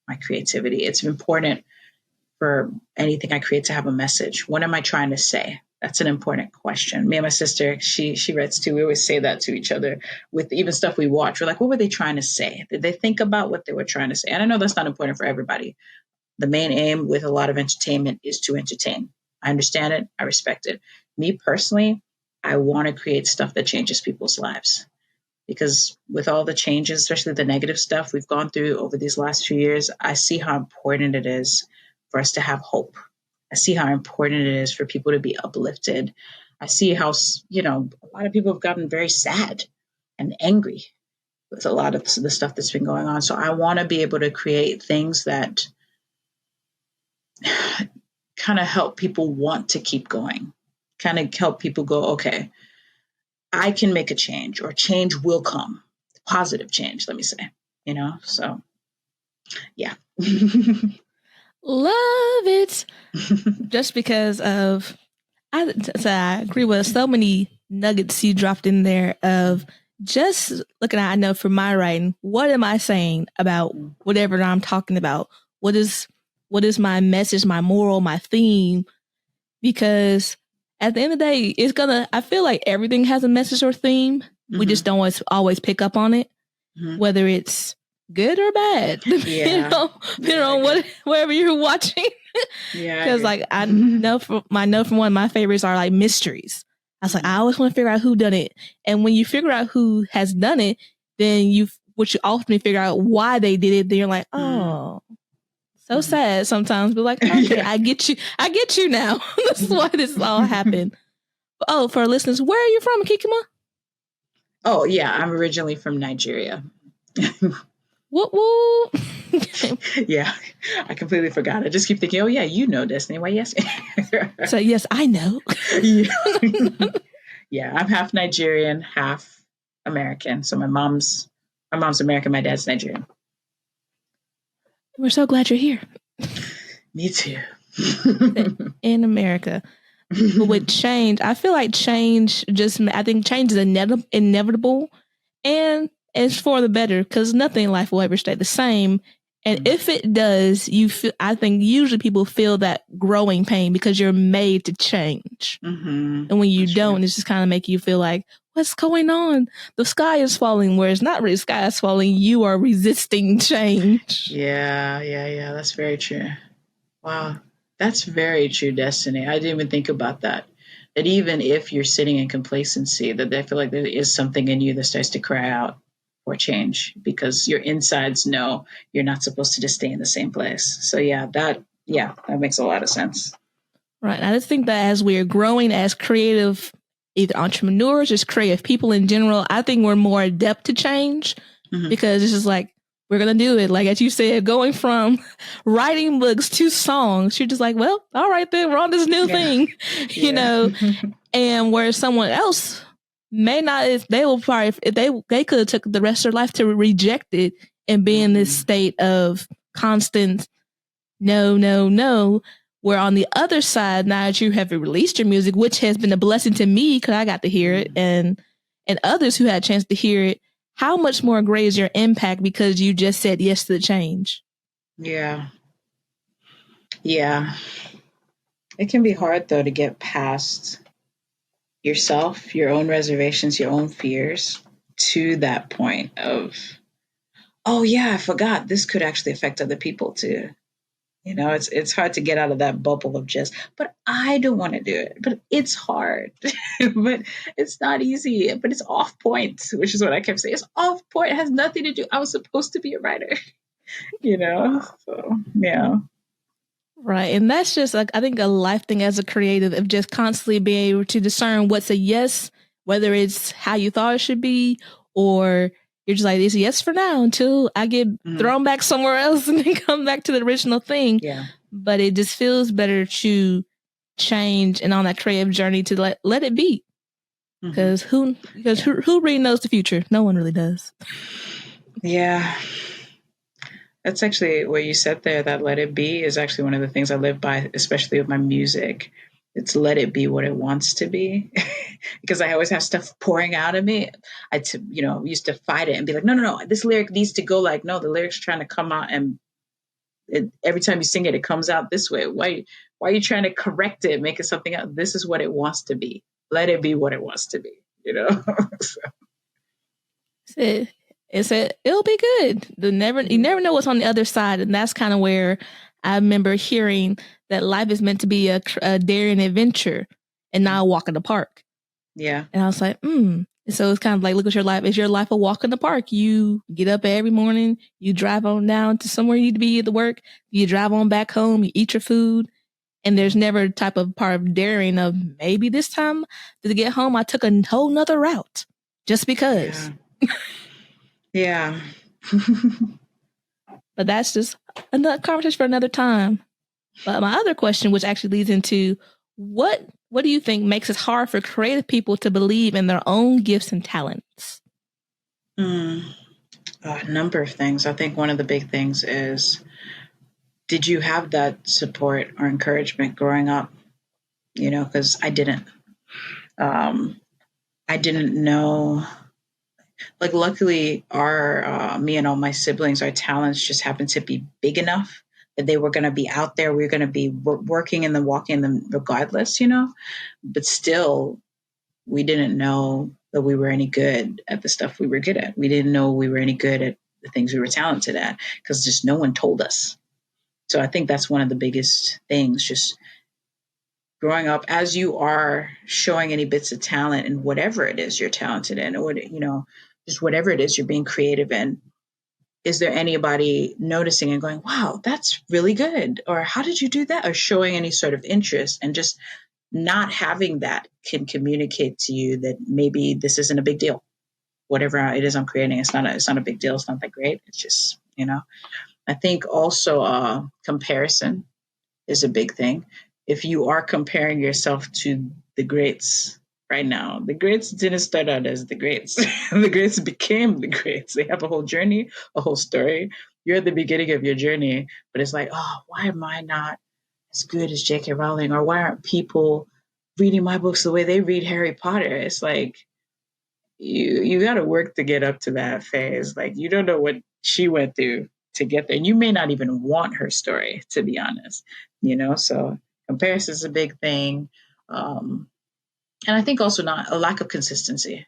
my creativity. It's important for anything I create to have a message. What am I trying to say? That's an important question. Me and my sister, she writes too. We always say that to each other with even stuff we watch. We're like, what were they trying to say? Did they think about what they were trying to say? And I know that's not important for everybody. The main aim with a lot of entertainment is to entertain. I understand it. I respect it. Me personally, I want to create stuff that changes people's lives, because with all the changes, especially the negative stuff we've gone through over these last few years, I see how important it is for us to have hope. I see how important it is for people to be uplifted. I see how, a lot of people have gotten very sad and angry with a lot of the stuff that's been going on. So I want to be able to create things that kind of help people want to keep going, kind of help people go, okay, I can make a change, or change will come. Positive change, let me say, so yeah. Love it. Just because of, I agree with so many nuggets you dropped in there of just looking at, I know for my writing, what am I saying about whatever I'm talking about? What is my message, my moral, my theme? Because at the end of the day, I feel like everything has a message or theme. Mm-hmm. We just don't always pick up on it, whether it's good or bad, depending on whatever you're watching. Because I know from one of my favorites are like mysteries. I was like, I always want to figure out who done it. And when you figure out who has done it, then you ultimately figure out why they did it. Then you're like, oh, so sad sometimes. But like, okay, I get you now. This is why this all happened. Oh, for our listeners, where are you from, Ikikima? Oh yeah, I'm originally from Nigeria. Whoop. Yeah, I completely forgot. I just keep thinking, oh yeah, Destiny. Why yes? So yes, I know. Yeah, I'm half Nigerian, half American. So my mom's American, my dad's Nigerian. We're so glad you're here. Me too. In America. But with change, I feel like change I think change is inevitable, and it's for the better, because nothing in life will ever stay the same. And if it does, I think usually people feel that growing pain because you're made to change. And when you don't, it's just kind of make you feel like, what's going on? The sky is falling, where it's not really the sky is falling. You are resisting change. Yeah. That's very true. Wow. That's very true, Destiny. I didn't even think about that. That even if you're sitting in complacency, that I feel like there is something in you that starts to cry out for change, because your insides know you're not supposed to just stay in the same place. So that makes a lot of sense. Right. I just think that as we're growing as creative, either entrepreneurs, just creative people in general, I think we're more adept to change, because it's just like, we're going to do it. Like, as you said, going from writing books to songs, you're just like, well, all right, then we're on this new thing, and where someone else may not, they will probably, if they could have took the rest of their life to reject it and be in this state of constant no, where on the other side, now that you have released your music, which has been a blessing to me because I got to hear it, and others who had a chance to hear it, how much more great is your impact because you just said yes to the change? Yeah. It can be hard though to get past yourself, your own reservations, your own fears to that point of, oh yeah, I forgot this could actually affect other people too. It's hard to get out of that bubble of just, but I don't want to do it. But it's hard. But it's not easy. But it's off point, which is what I kept saying. It's off point. It has nothing to do. I was supposed to be a writer, you know? So yeah. Right. And that's just like, I think a life thing as a creative of just constantly being able to discern what's a yes, whether it's how you thought it should be, or you're just like, it's a yes for now until I get thrown back somewhere else and then come back to the original thing. Yeah. But it just feels better to change and on that creative journey to let it be. Because who really knows the future? No one really does. Yeah. That's actually what you said there, that let it be is actually one of the things I live by, especially with my music. It's let it be what it wants to be. Because I always have stuff pouring out of me. Used to fight it and be like, no, this lyric needs to go like, no, the lyric's trying to come out and every time you sing it, it comes out this way. Why are you trying to correct it, make it something else? This is what it wants to be. Let it be what it wants to be, So. It'll be good. You never know what's on the other side. And that's kind of where I remember hearing that life is meant to be a daring adventure and not a walk in the park. Yeah. And I was like, So it's kind of like, look at your life. Is your life a walk in the park? You get up every morning, you drive on down to somewhere you need to be at the work, you drive on back home, you eat your food. And there's never a type of part of daring of maybe this time to get home, I took a whole nother route just because. Yeah. But that's just another conversation for another time. But my other question, which actually leads into what do you think makes it hard for creative people to believe in their own gifts and talents? A number of things. I think one of the big things is, did you have that support or encouragement growing up? Because I didn't. I didn't know. Like, luckily, me and all my siblings, our talents just happened to be big enough that they were going to be out there. We were going to be working and then walking them regardless, But still, we didn't know that we were any good at the stuff we were good at. We didn't know we were any good at the things we were talented at because just no one told us. So I think that's one of the biggest things, just growing up as you are showing any bits of talent in whatever it is you're talented in, or, just whatever it is you're being creative in. Is there anybody noticing and going, wow, that's really good? Or how did you do that? Or showing any sort of interest, and just not having that can communicate to you that maybe this isn't a big deal. Whatever it is I'm creating, it's not a big deal. It's not that great. It's just, I think also comparison is a big thing. If you are comparing yourself to the greats right now, the greats didn't start out as the greats. The greats became the greats. They have a whole journey, a whole story. You're at the beginning of your journey, but it's like, oh, why am I not as good as J.K. Rowling? Or why aren't people reading my books the way they read Harry Potter? It's like, you got to work to get up to that phase. Like, you don't know what she went through to get there. And you may not even want her story, to be honest, so comparison is a big thing. And I think also not a lack of consistency,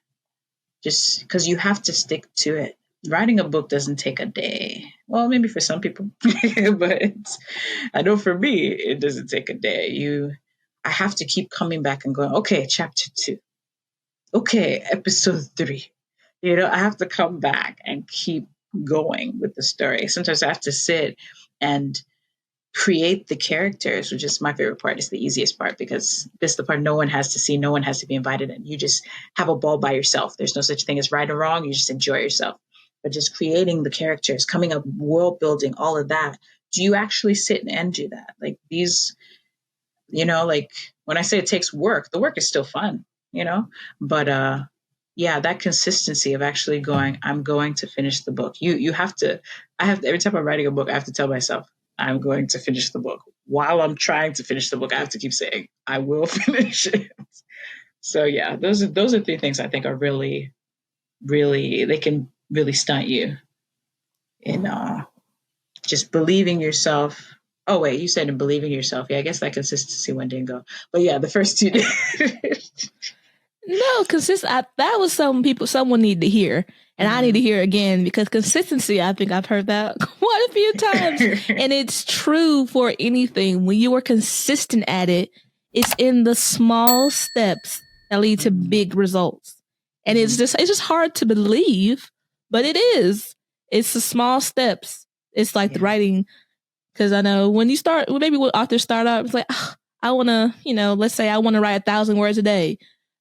just because you have to stick to it. Writing a book doesn't take a day. Well, maybe for some people, but I know for me, it doesn't take a day. I have to keep coming back and going, okay, chapter 2. Okay, episode 3. I have to come back and keep going with the story. Sometimes I have to sit and create the characters, which is my favorite part. It's the easiest part because this is the part no one has to see, no one has to be invited in. You just have a ball by yourself. There's no such thing as right or wrong. You just enjoy yourself. But just creating the characters, coming up, world building, all of that. Do you actually sit and do that? Like these, like when I say it takes work, the work is still fun, but yeah, that consistency of actually going, I'm going to finish the book. Every time I'm writing a book, I have to tell myself, I'm going to finish the book. While I'm trying to finish the book, I have to keep saying, I will finish it. So yeah, those are 3 things I think are really, really, they can really stunt you in just believing yourself, Oh wait, you said in believing yourself. Yeah, I guess that consistency one didn't go. But yeah, the first two did. No, that was someone need to hear, and I need to hear again because consistency. I think I've heard that quite a few times, and it's true for anything. When you are consistent at it, it's in the small steps that lead to big results, and it's just hard to believe, but it is. It's the small steps. It's like the writing, because I know when you start, maybe when authors start out, it's like, I want to, let's say I want to write 1,000 words a day.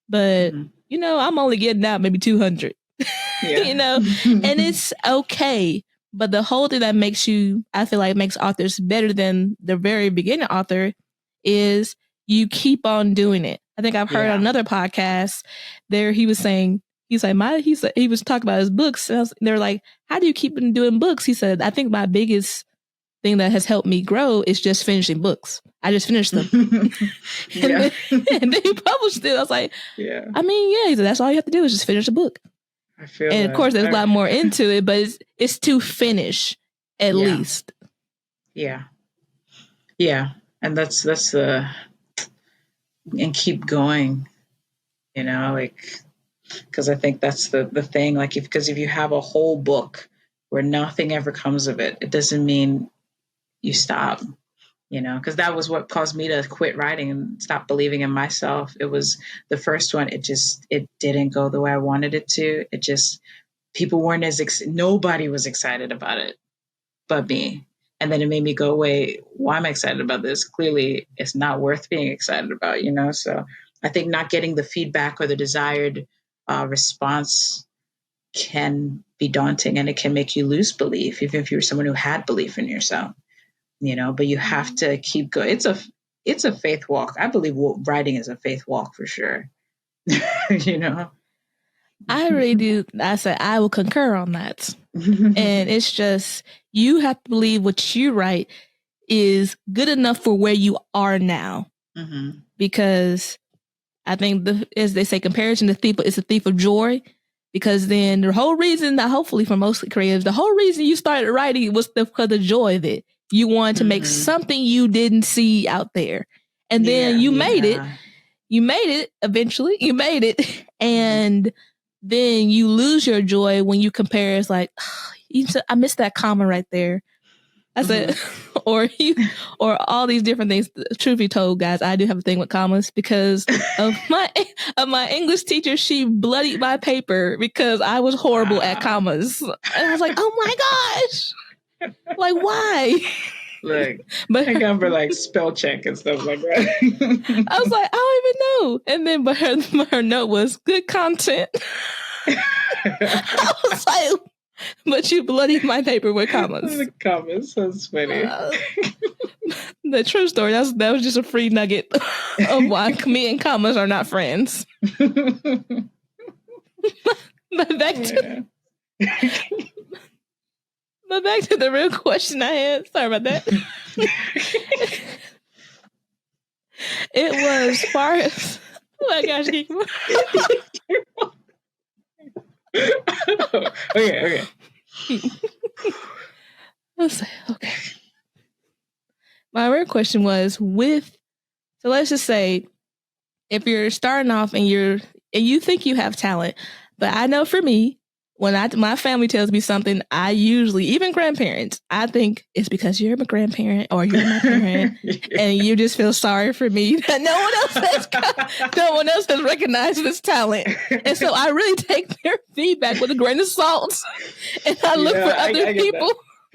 But, I'm only getting out maybe 200, and it's okay. But the whole thing that I feel like makes authors better than the very beginning author is you keep on doing it. I think I've heard on another podcast there, he was saying, he was talking about his books. And they're like, how do you keep doing books? He said, I think my biggest thing that has helped me grow is just finishing books. I just finished them. and then he published it. I was like, I mean, he said, that's all you have to do is just finish a book. I feel and of course, there's a lot more into it, but it's to finish at least. Yeah. Yeah. And that's the, and keep going, because I think that's the thing, because if you have a whole book where nothing ever comes of it, it doesn't mean you stop, because that was what caused me to quit writing and stop believing in myself. It was the first one. It didn't go the way I wanted it to. People weren't nobody was excited about it but me. And then it made me go, wait, why am I excited about this? Clearly it's not worth being excited about, So I think not getting the feedback or the desired response can be daunting, and it can make you lose belief, even if you're someone who had belief in yourself. But you have to keep going. It's a faith walk. I believe writing is a faith walk for sure. I really do. I said I will concur on that. And it's just, you have to believe what you write is good enough for where you are now. Because I think, as they say, comparison is a thief of joy. Because then the whole reason that, hopefully for most creatives, the whole reason you started writing was because the joy of it. You wanted to make something you didn't see out there. And then you made it. You made it eventually. You made it. And then you lose your joy when you compare. It's like, I missed that comma right there. I said, or all these different things. Truth be told, guys, I do have a thing with commas because of my English teacher. She bloodied my paper because I was horrible at commas. And I was like, oh my gosh. Like, why? Look, but I got for spell check and stuff like that. I was like, I don't even know. And then, but her note was good content. I was like, but you bloodied my paper with commas. The commas, that's funny. The true story. That was just a free nugget of why me and commas are not friends. But back to. But back to the real question I had. Sorry about that. It was far as... Oh my gosh, Ikikima. Okay. Okay. My real question was so let's just say if you're starting off and you think you have talent, but I know for me, when my family tells me something, I usually, even grandparents, I think it's because you're my grandparent or you're my parent, and you just feel sorry for me that no one else has recognized this talent, and so I really take their feedback with a grain of salt, and I look for other people.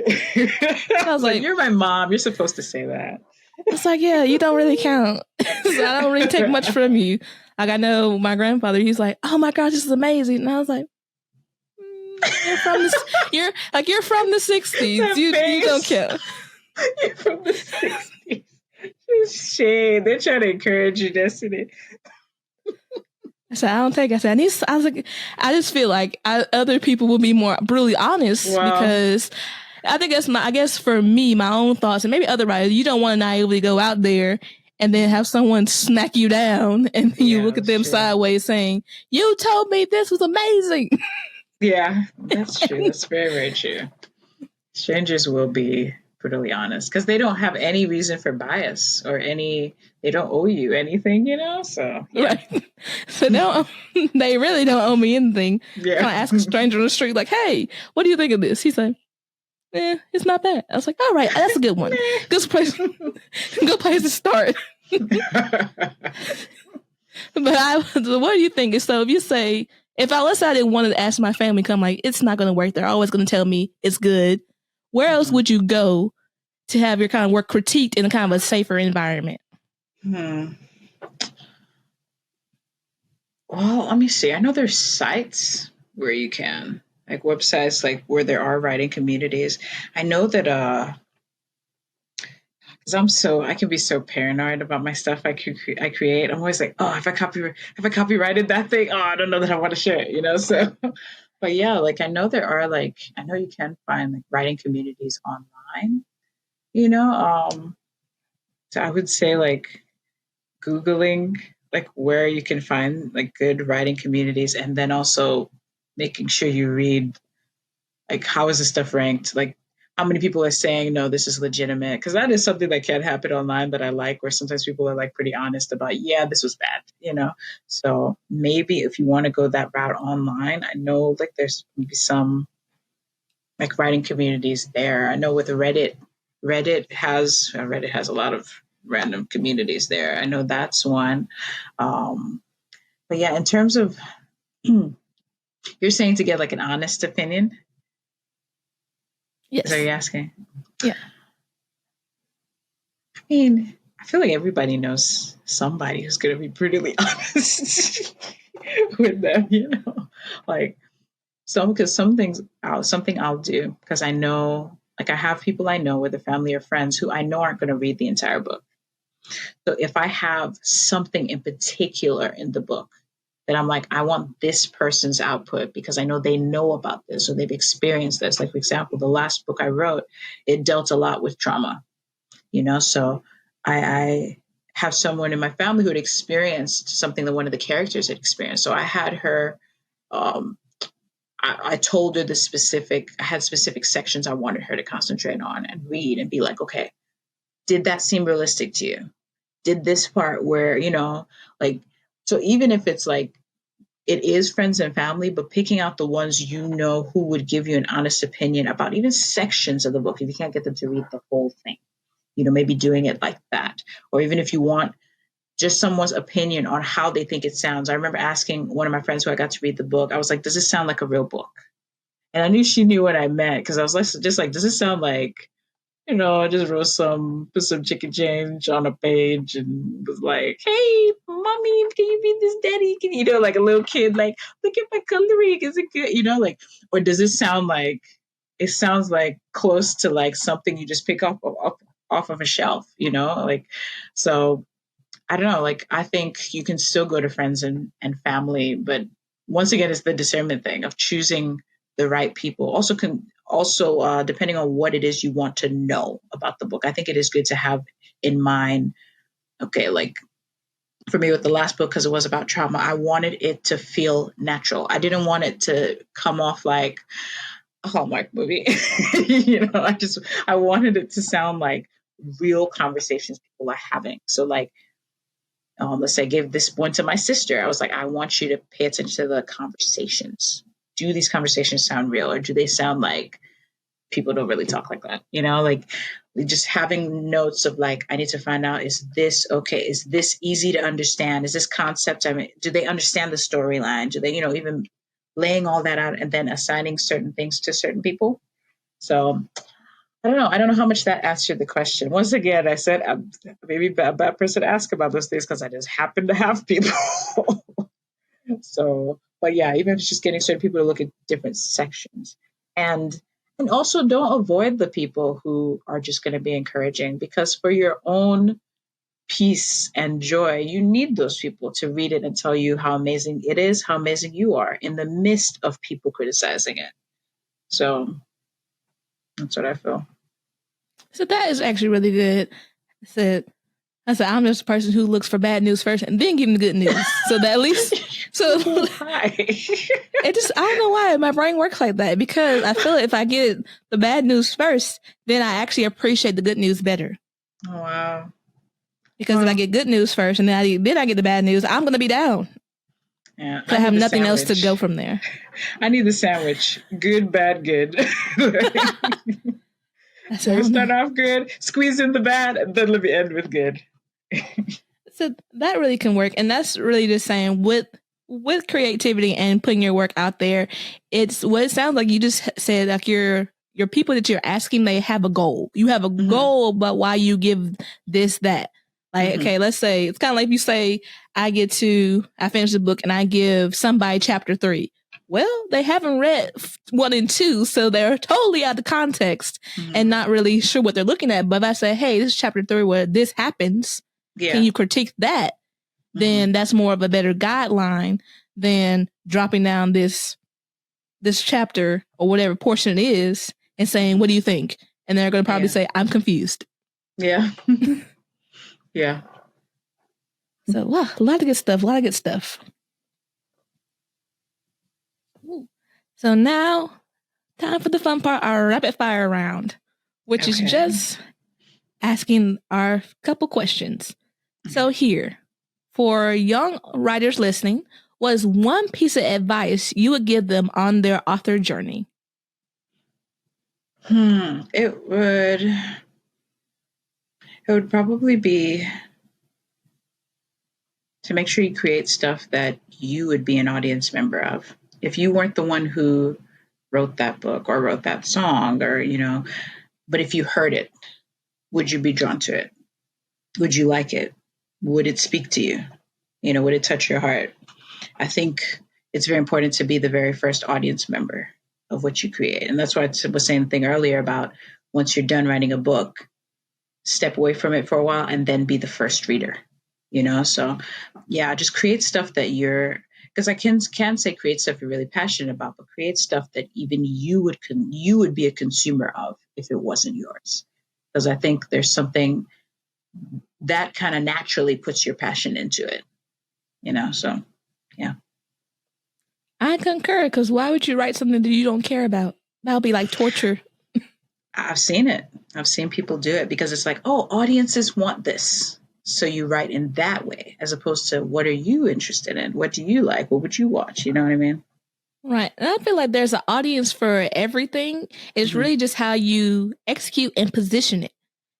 I was like, "You're my mom. You're supposed to say that." It's like, yeah, you don't really count, so I don't really take much from you. Like, I know my grandfather, he's like, "Oh my gosh, this is amazing," and I was like, you're from the 60s. You don't care. You're from the 60s. Shame. They're trying to encourage your destiny. I said, I don't take. I said, I just feel like other people will be more brutally honest because I think I guess for me, my own thoughts, and maybe other writers, you don't want to naively go out there and then have someone smack you down and then you look at them sideways saying, you told me this was amazing. Yeah, that's true. That's very, very true. Strangers will be brutally honest, because they don't have any reason for bias or they don't owe you anything, So yeah, Right. So they really don't owe me anything. yeah. Kind of ask a stranger on the street, like, "Hey, what do you think of this?" He's like, it's not bad. I was like, all right, that's a good one. Good place, good place to start. But what do you think? So if you say, let's say I didn't want to ask my family, come like, it's not going to work. They're always going to tell me it's good. Where else would you go to have your kind of work critiqued in a kind of a safer environment? Well, let me see. I know there's sites where you can, like websites, like where there are writing communities. I know that because I can be so paranoid about my stuff I create. I'm always like, oh, if I copyrighted that thing, oh, I don't know that I want to share it. So, but yeah, like I know you can find like writing communities online, you know. So I would say like Googling like where you can find like good writing communities, and then also making sure you read like how is this stuff ranked, like how many people are saying no, this is legitimate, because that is something that can happen online that I like, where sometimes people are like pretty honest about, yeah, this was bad. So maybe if you want to go that route online, I know like there's maybe some like writing communities there. I know with Reddit has a lot of random communities there. I know that's one. But yeah, in terms of you're saying to get like an honest opinion. Yes. Is that what you're asking? Yeah. I mean, I feel like everybody knows somebody who's going to be brutally honest with them. Like because something I'll do, because I know, like I have people I know, whether family or friends, who I know aren't going to read the entire book. So if I have something in particular in the book that I'm like, I want this person's output because I know they know about this or they've experienced this. Like, for example, the last book I wrote, it dealt a lot with trauma, so I have someone in my family who had experienced something that one of the characters had experienced. So I had her, I told her I had specific sections I wanted her to concentrate on and read and be like, okay, did that seem realistic to you? Did this part where, like, so even if it's like, it is friends and family, but picking out the ones who would give you an honest opinion about even sections of the book, if you can't get them to read the whole thing, maybe doing it like that. Or even if you want just someone's opinion on how they think it sounds. I remember asking one of my friends who I got to read the book, I was like, does this sound like a real book? And I knew she knew what I meant, because I was just like, does this sound like, I just put some chicken change on a page and was like, hey, mommy, can you read this, daddy? Like a little kid, like, look at my coloring. Is it good? Like, or does it sound like, it sounds like close to like something you just pick up off of a shelf, like, so I don't know, like, I think you can still go to friends and family, but once again, it's the discernment thing of choosing the right people. Also, depending on what it is you want to know about the book, I think it is good to have in mind, okay, like for me with the last book, because it was about trauma, I wanted it to feel natural. I didn't want it to come off like a Hallmark movie. I wanted it to sound like real conversations people are having. So like, let's say I gave this one to my sister. I was like, I want you to pay attention to the conversations. Do these conversations sound real, or do they sound like people don't really talk like that? Like just having notes of like, I need to find out, is this okay? Is this easy to understand? Is this concept? I mean, do they understand the storyline? Do they, even laying all that out and then assigning certain things to certain people? So I don't know. I don't know how much that answered the question. Once again, I said I'm maybe a bad person to ask about those things because I just happen to have people. So, but yeah, even if it's just getting certain people to look at different sections, and also don't avoid the people who are just going to be encouraging, because for your own peace and joy, you need those people to read it and tell you how amazing it is, how amazing you are in the midst of people criticizing it. So that's what I feel. So that is actually really good. I said, I'm just a person who looks for bad news first and then give them the good news. So that at least So Hi. I don't know why my brain works like that, because I feel if I get the bad news first, then I actually appreciate the good news better. Oh, wow. Because if I get good news first and then I get the bad news, I'm going to be down. Yeah, I have nothing else to go from there. I need the sandwich. Good, bad, good. So start off good, squeeze in the bad, and then let me end with good. So that really can work. And that's really just saying with creativity and putting your work out there, it's what it sounds like you just said, like your people that you're asking, they have a goal. You have a goal, but why you give this, that. Like, okay, let's say it's kind of like you say, I finish the book and I give somebody chapter 3. Well, they haven't read 1 and 2, so they're totally out of context and not really sure what they're looking at. But if I say, hey, this is chapter 3 where this happens, can you critique that? Then that's more of a better guideline than dropping down this chapter or whatever portion it is and saying, what do you think? And they're going to probably say, I'm confused. Yeah. Yeah. So, wow, a lot of good stuff. So now, time for the fun part, our rapid fire round, which is just asking our couple questions. So here, for young writers listening, what is one piece of advice you would give them on their author journey? It would probably be to make sure you create stuff that you would be an audience member of. If you weren't the one who wrote that book or wrote that song, or, but if you heard it, would you be drawn to it? Would you like it? Would it speak to you? Would it touch your heart? I think it's very important to be the very first audience member of what you create. And that's why I was saying the thing earlier about once you're done writing a book, step away from it for a while and then be the first reader. So yeah, just create stuff that because I can say create stuff you're really passionate about, but create stuff that even you would be a consumer of if it wasn't yours. Because I think there's something that kind of naturally puts your passion into it, so yeah. I concur, because why would you write something that you don't care about? That would be like torture. I've seen it. I've seen people do it because it's like, oh, audiences want this. So you write in that way, as opposed to what are you interested in? What do you like? What would you watch? You know what I mean? Right. And I feel like there's an audience for everything. It's really just how you execute and position it.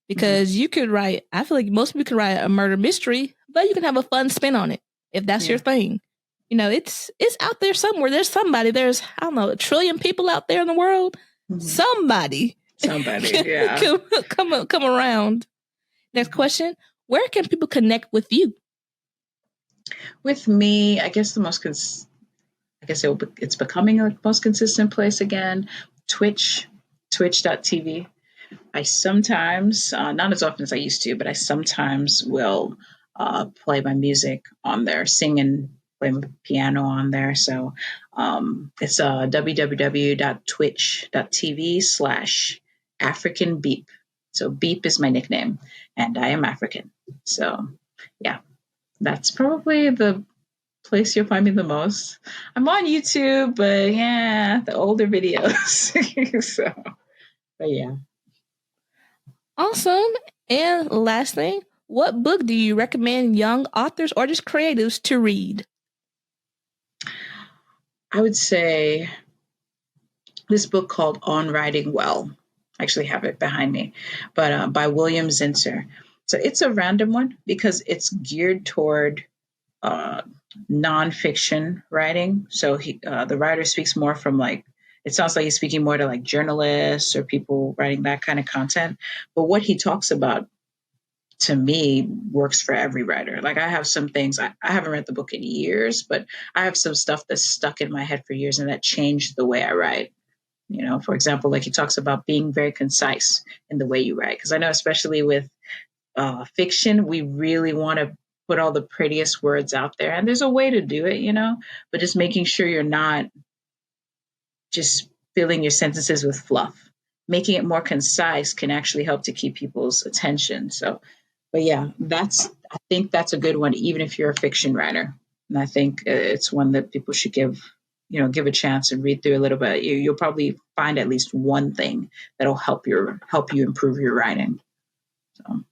Because you could write, I feel like most people could write a murder mystery, but you can have a fun spin on it if that's your thing. It's out there somewhere. There's somebody, there's, I don't know, 1 trillion people out there in the world. Somebody, yeah. come around. Next question. Where can people connect with you? With me, I guess it's becoming a most consistent place again. Twitch.tv. I sometimes, not as often as I used to, but I sometimes will play my music on there, sing and play my piano on there. So it's www.twitch.tv/African Beep. So Beep is my nickname, and I am African. So yeah, that's probably the place you'll find me the most. I'm on YouTube, but yeah, the older videos. So, but yeah. Awesome. And last thing, what book do you recommend young authors or just creatives to read? I would say this book called On Writing Well. I actually have it behind me, but by William Zinsser. So it's a random one because it's geared toward nonfiction writing. So the writer speaks more from it sounds like he's speaking more to like journalists or people writing that kind of content. But what he talks about, to me, works for every writer. Like I have some things, I haven't read the book in years, but I have some stuff that's stuck in my head for years and that changed the way I write. For example, like he talks about being very concise in the way you write. Because I know, especially with fiction, we really want to put all the prettiest words out there. And there's a way to do it, but just making sure you're not just filling your sentences with fluff. Making it more concise can actually help to keep people's attention. So, but yeah, I think that's a good one, even if you're a fiction writer. And I think it's one that people should give a chance and read through a little bit. You'll probably find at least one thing that'll help you improve your writing. So.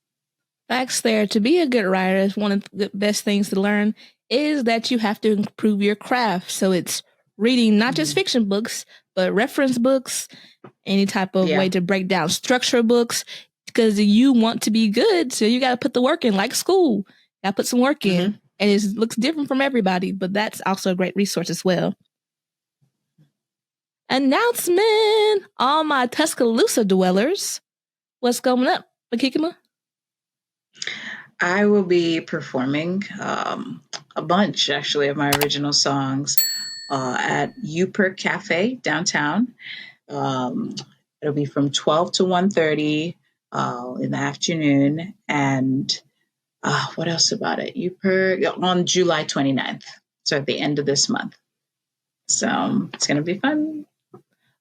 Facts there. To be a good writer, is one of the best things to learn is that you have to improve your craft. So it's reading not just fiction books, but reference books, any type of way to break down structure books, because you want to be good. So you got to put the work in, like school. Got to put some work in. And it looks different from everybody, but that's also a great resource as well. Announcement! All my Tuscaloosa dwellers. What's going up, Ikikima? I will be performing a bunch, actually, of my original songs at Uper Cafe downtown. It'll be from 12 to 1:30 in the afternoon. And what else about it? Uper on July 29th. So at the end of this month. So it's going to be fun.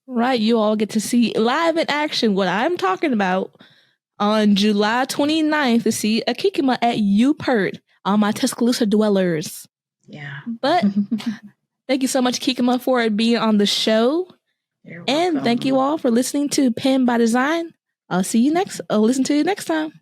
Right. You all get to see live in action what I'm talking about on July 29th to see Ikikima at Upert, all my Tuscaloosa dwellers. Yeah. But thank you so much, Ikikima, for being on the show. You're welcome. And thank you all for listening to Pen by Design. I'll see you next. I'll listen to you next time.